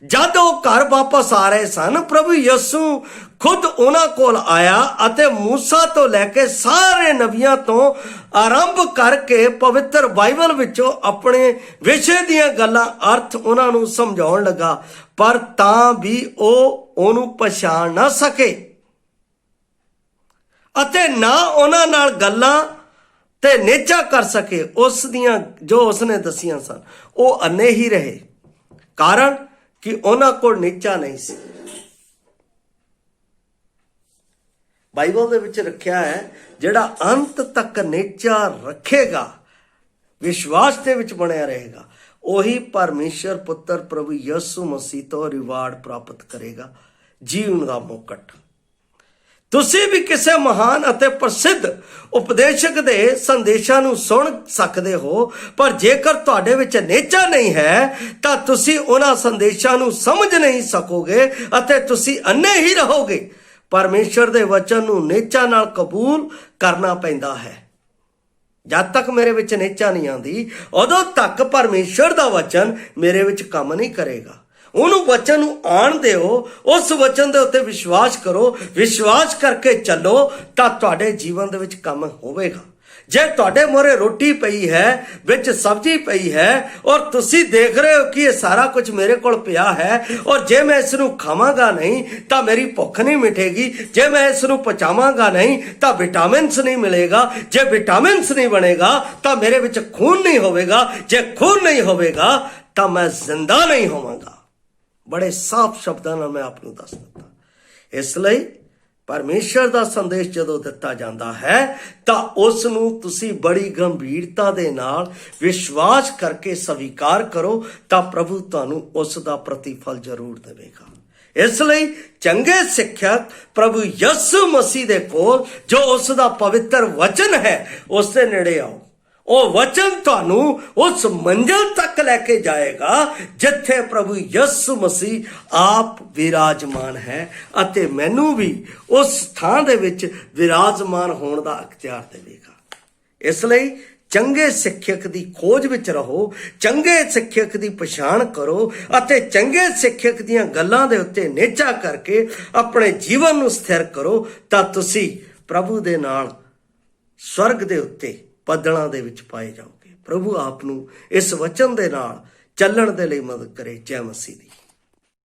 ਜਦ ਉਹ ਘਰ ਵਾਪਸ ਆ ਰਹੇ ਸਨ, ਪ੍ਰਭੂ ਯਿਸੂ ਖੁਦ ਉਹਨਾਂ ਕੋਲ ਆਇਆ ਅਤੇ ਮੂਸਾ ਤੋਂ ਲੈ ਕੇ ਸਾਰੇ ਨਬੀਆਂ ਤੋਂ ਆਰੰਭ ਕਰਕੇ ਪਵਿੱਤਰ ਬਾਈਬਲ ਵਿੱਚੋਂ ਆਪਣੇ ਵਿਸ਼ੇ ਦੀਆਂ ਗੱਲਾਂ ਅਰਥ ਉਹਨਾਂ ਨੂੰ ਸਮਝਾਉਣ ਲੱਗਾ। ਪਰ ਤਾਂ ਵੀ ਉਹ ਉਹਨੂੰ ਪਛਾਣ ਨਾ ਸਕੇ ਅਤੇ ਨਾ ਉਹਨਾਂ ਨਾਲ ਗੱਲਾਂ ਤੇ ਨਿਚਾ ਕਰ ਸਕੇ। ਉਸ ਦੀਆਂ ਜੋ ਉਸਨੇ ਦਸੀਆਂ ਸਨ ਉਹ ਅੰਨੇ ਹੀ ਰਹੇ, ਕਾਰਨ ਕਿ ਉਹਨਾਂ ਕੋਲ ਨਿਚਾ ਨਹੀਂ ਸੀ। ਬਾਈਬਲ ਦੇ ਵਿੱਚ ਰੱਖਿਆ ਹੈ, ਜਿਹੜਾ ਅੰਤ ਤੱਕ ਨਿਚਾ ਰੱਖੇਗਾ, ਵਿਸ਼ਵਾਸ ਦੇ ਵਿੱਚ ਬਣਿਆ ਰਹੇਗਾ, ਉਹੀ ਪਰਮੇਸ਼ਰ ਪੁੱਤਰ ਪ੍ਰਭੂ ਯਿਸੂ ਮਸੀਹ ਤੋਂ ਰਿਵਾਰਡ ਪ੍ਰਾਪਤ ਕਰੇਗਾ, ਜੀਵਨ ਦਾ ਮੁਕਟ। ਤੁਸੀਂ ਵੀ ਕਿਸੇ ਮਹਾਨ ਅਤੇ ਪ੍ਰਸਿੱਧ ਉਪਦੇਸ਼ਕ ਦੇ ਸੰਦੇਸ਼ਾਂ ਨੂੰ ਸੁਣ ਸਕਦੇ ਹੋ, ਪਰ ਜੇਕਰ ਤੁਹਾਡੇ ਵਿੱਚ ਨਿਚਾ ਨਹੀਂ ਹੈ ਤਾਂ ਤੁਸੀਂ ਉਹਨਾਂ ਸੰਦੇਸ਼ਾਂ ਨੂੰ ਸਮਝ ਨਹੀਂ ਸਕੋਗੇ ਅਤੇ ਤੁਸੀਂ ਅੰਨੇ ਹੀ ਰਹੋਗੇ। ਪਰਮੇਸ਼ਰ ਦੇ ਵਚਨ ਨੂੰ ਨੇਚਾ ਨਾਲ ਕਬੂਲ ਕਰਨਾ ਪੈਂਦਾ ਹੈ। ਜਦ ਤੱਕ ਮੇਰੇ ਵਿੱਚ ਨੇਚਾ ਨਹੀਂ ਆਉਂਦੀ, ਉਦੋਂ ਤੱਕ ਪਰਮੇਸ਼ਰ ਦਾ ਵਚਨ ਮੇਰੇ ਵਿੱਚ ਕੰਮ ਨਹੀਂ ਕਰੇਗਾ। ਉਹਨੂੰ ਵਚਨ ਨੂੰ ਆਣ ਦਿਓ, ਉਸ ਵਚਨ ਦੇ ਉੱਤੇ ਵਿਸ਼ਵਾਸ ਕਰੋ, ਵਿਸ਼ਵਾਸ ਕਰਕੇ ਚੱਲੋ ਤਾਂ ਤੁਹਾਡੇ ਜੀਵਨ ਦੇ ਵਿੱਚ ਕੰਮ ਹੋਵੇਗਾ। ਜੇ ਤੁਹਾਡੇ ਮੂਹਰੇ ਰੋਟੀ ਪਈ ਹੈ, ਵਿੱਚ ਸਬਜ਼ੀ ਪਈ ਹੈ, ਔਰ ਤੁਸੀਂ ਦੇਖ ਰਹੇ ਹੋ ਕਿ ਇਹ ਸਾਰਾ ਕੁਝ ਮੇਰੇ ਕੋਲ ਪਿਆ ਹੈ, ਔਰ ਜੇ ਮੈਂ ਇਸ ਨੂੰ ਖਾਵਾਂਗਾ ਨਹੀਂ ਤਾਂ ਮੇਰੀ ਭੁੱਖ ਨਹੀਂ ਮਿਟੇਗੀ, ਜੇ ਮੈਂ ਇਸ ਨੂੰ ਪਚਾਵਾਂਗਾ ਨਹੀਂ ਤਾਂ ਵਿਟਾਮਿਨਸ ਨਹੀਂ ਮਿਲੇਗਾ, ਜੇ ਵਿਟਾਮਿਨਸ ਨਹੀਂ ਬਣੇਗਾ ਤਾਂ ਮੇਰੇ ਵਿੱਚ ਖੂਨ ਨਹੀਂ ਹੋਵੇਗਾ, ਜੇ ਖੂਨ ਨਹੀਂ ਹੋਵੇਗਾ ਤਾਂ ਮੈਂ ਜ਼ਿੰਦਾ ਨਹੀਂ ਹੋਵਾਂਗਾ। ਬੜੇ ਸਾਫ਼ ਸ਼ਬਦਾਂ ਨਾਲ ਮੈਂ ਆਪ ਨੂੰ ਦੱਸ ਦਿੱਤਾ। ਇਸ ਲਈ ਪਰਮੇਸ਼ਰ ਦਾ ਸੰਦੇਸ਼ ਜਦੋਂ ਦਿੱਤਾ ਜਾਂਦਾ ਹੈ ਤਾਂ ਉਸ ਨੂੰ ਤੁਸੀਂ ਬੜੀ ਗੰਭੀਰਤਾ ਦੇ ਨਾਲ ਵਿਸ਼ਵਾਸ ਕਰਕੇ ਸਵੀਕਾਰ ਕਰੋ ਤਾਂ ਪ੍ਰਭੂ ਤੁਹਾਨੂੰ ਉਸ ਦਾ ਪ੍ਰਤੀਫਲ ਜ਼ਰੂਰ ਦੇਵੇਗਾ। ਇਸ ਲਈ ਚੰਗੇ ਸਿੱਖਿਅਕ ਪ੍ਰਭੂ ਯਿਸੂ ਮਸੀਹ ਦੇ ਕੋਲ, ਜੋ ਉਸ ਦਾ ਪਵਿੱਤਰ ਵਚਨ ਹੈ, ਉਸ ਦੇ ਨੇੜੇ ਆਓ। ਉਹ ਵਚਨ ਤੁਹਾਨੂੰ ਉਸ ਮੰਜ਼ਿਲ ਤੱਕ ਲੈ ਕੇ ਜਾਏਗਾ ਜਿੱਥੇ ਪ੍ਰਭੂ ਯਿਸੂ ਮਸੀਹ ਆਪ ਵਿਰਾਜਮਾਨ ਹੈ, ਅਤੇ ਮੈਨੂੰ ਵੀ ਉਸ ਥਾਂ ਦੇ ਵਿੱਚ ਵਿਰਾਜਮਾਨ ਹੋਣ ਦਾ ਅਖਤਿਆਰ ਦੇਵੇਗਾ। ਇਸ ਲਈ ਚੰਗੇ ਸਿੱਖਿਅਕ ਦੀ ਖੋਜ ਵਿੱਚ ਰਹੋ, ਚੰਗੇ ਸਿੱਖਿਅਕ ਦੀ ਪਛਾਣ ਕਰੋ ਅਤੇ ਚੰਗੇ ਸਿੱਖਿਅਕ ਦੀਆਂ ਗੱਲਾਂ ਦੇ ਉੱਤੇ ਨੇਚਾ ਕਰਕੇ ਆਪਣੇ ਜੀਵਨ ਨੂੰ ਸਥਿਰ ਕਰੋ ਤਾਂ ਤੁਸੀਂ ਪ੍ਰਭੂ ਦੇ ਨਾਲ ਸਵਰਗ ਦੇ ਉੱਤੇ ਬੱਦਲਾਂ ਦੇ ਵਿੱਚ ਪਾਏ ਜਾਓਗੇ। ਪ੍ਰਭੂ ਆਪ ਨੂੰ ਇਸ ਵਚਨ ਦੇ ਨਾਲ ਚੱਲਣ ਦੇ ਲਈ ਮਦਦ ਕਰੇ। ਜੈ ਮਸੀਹ ਦੀ।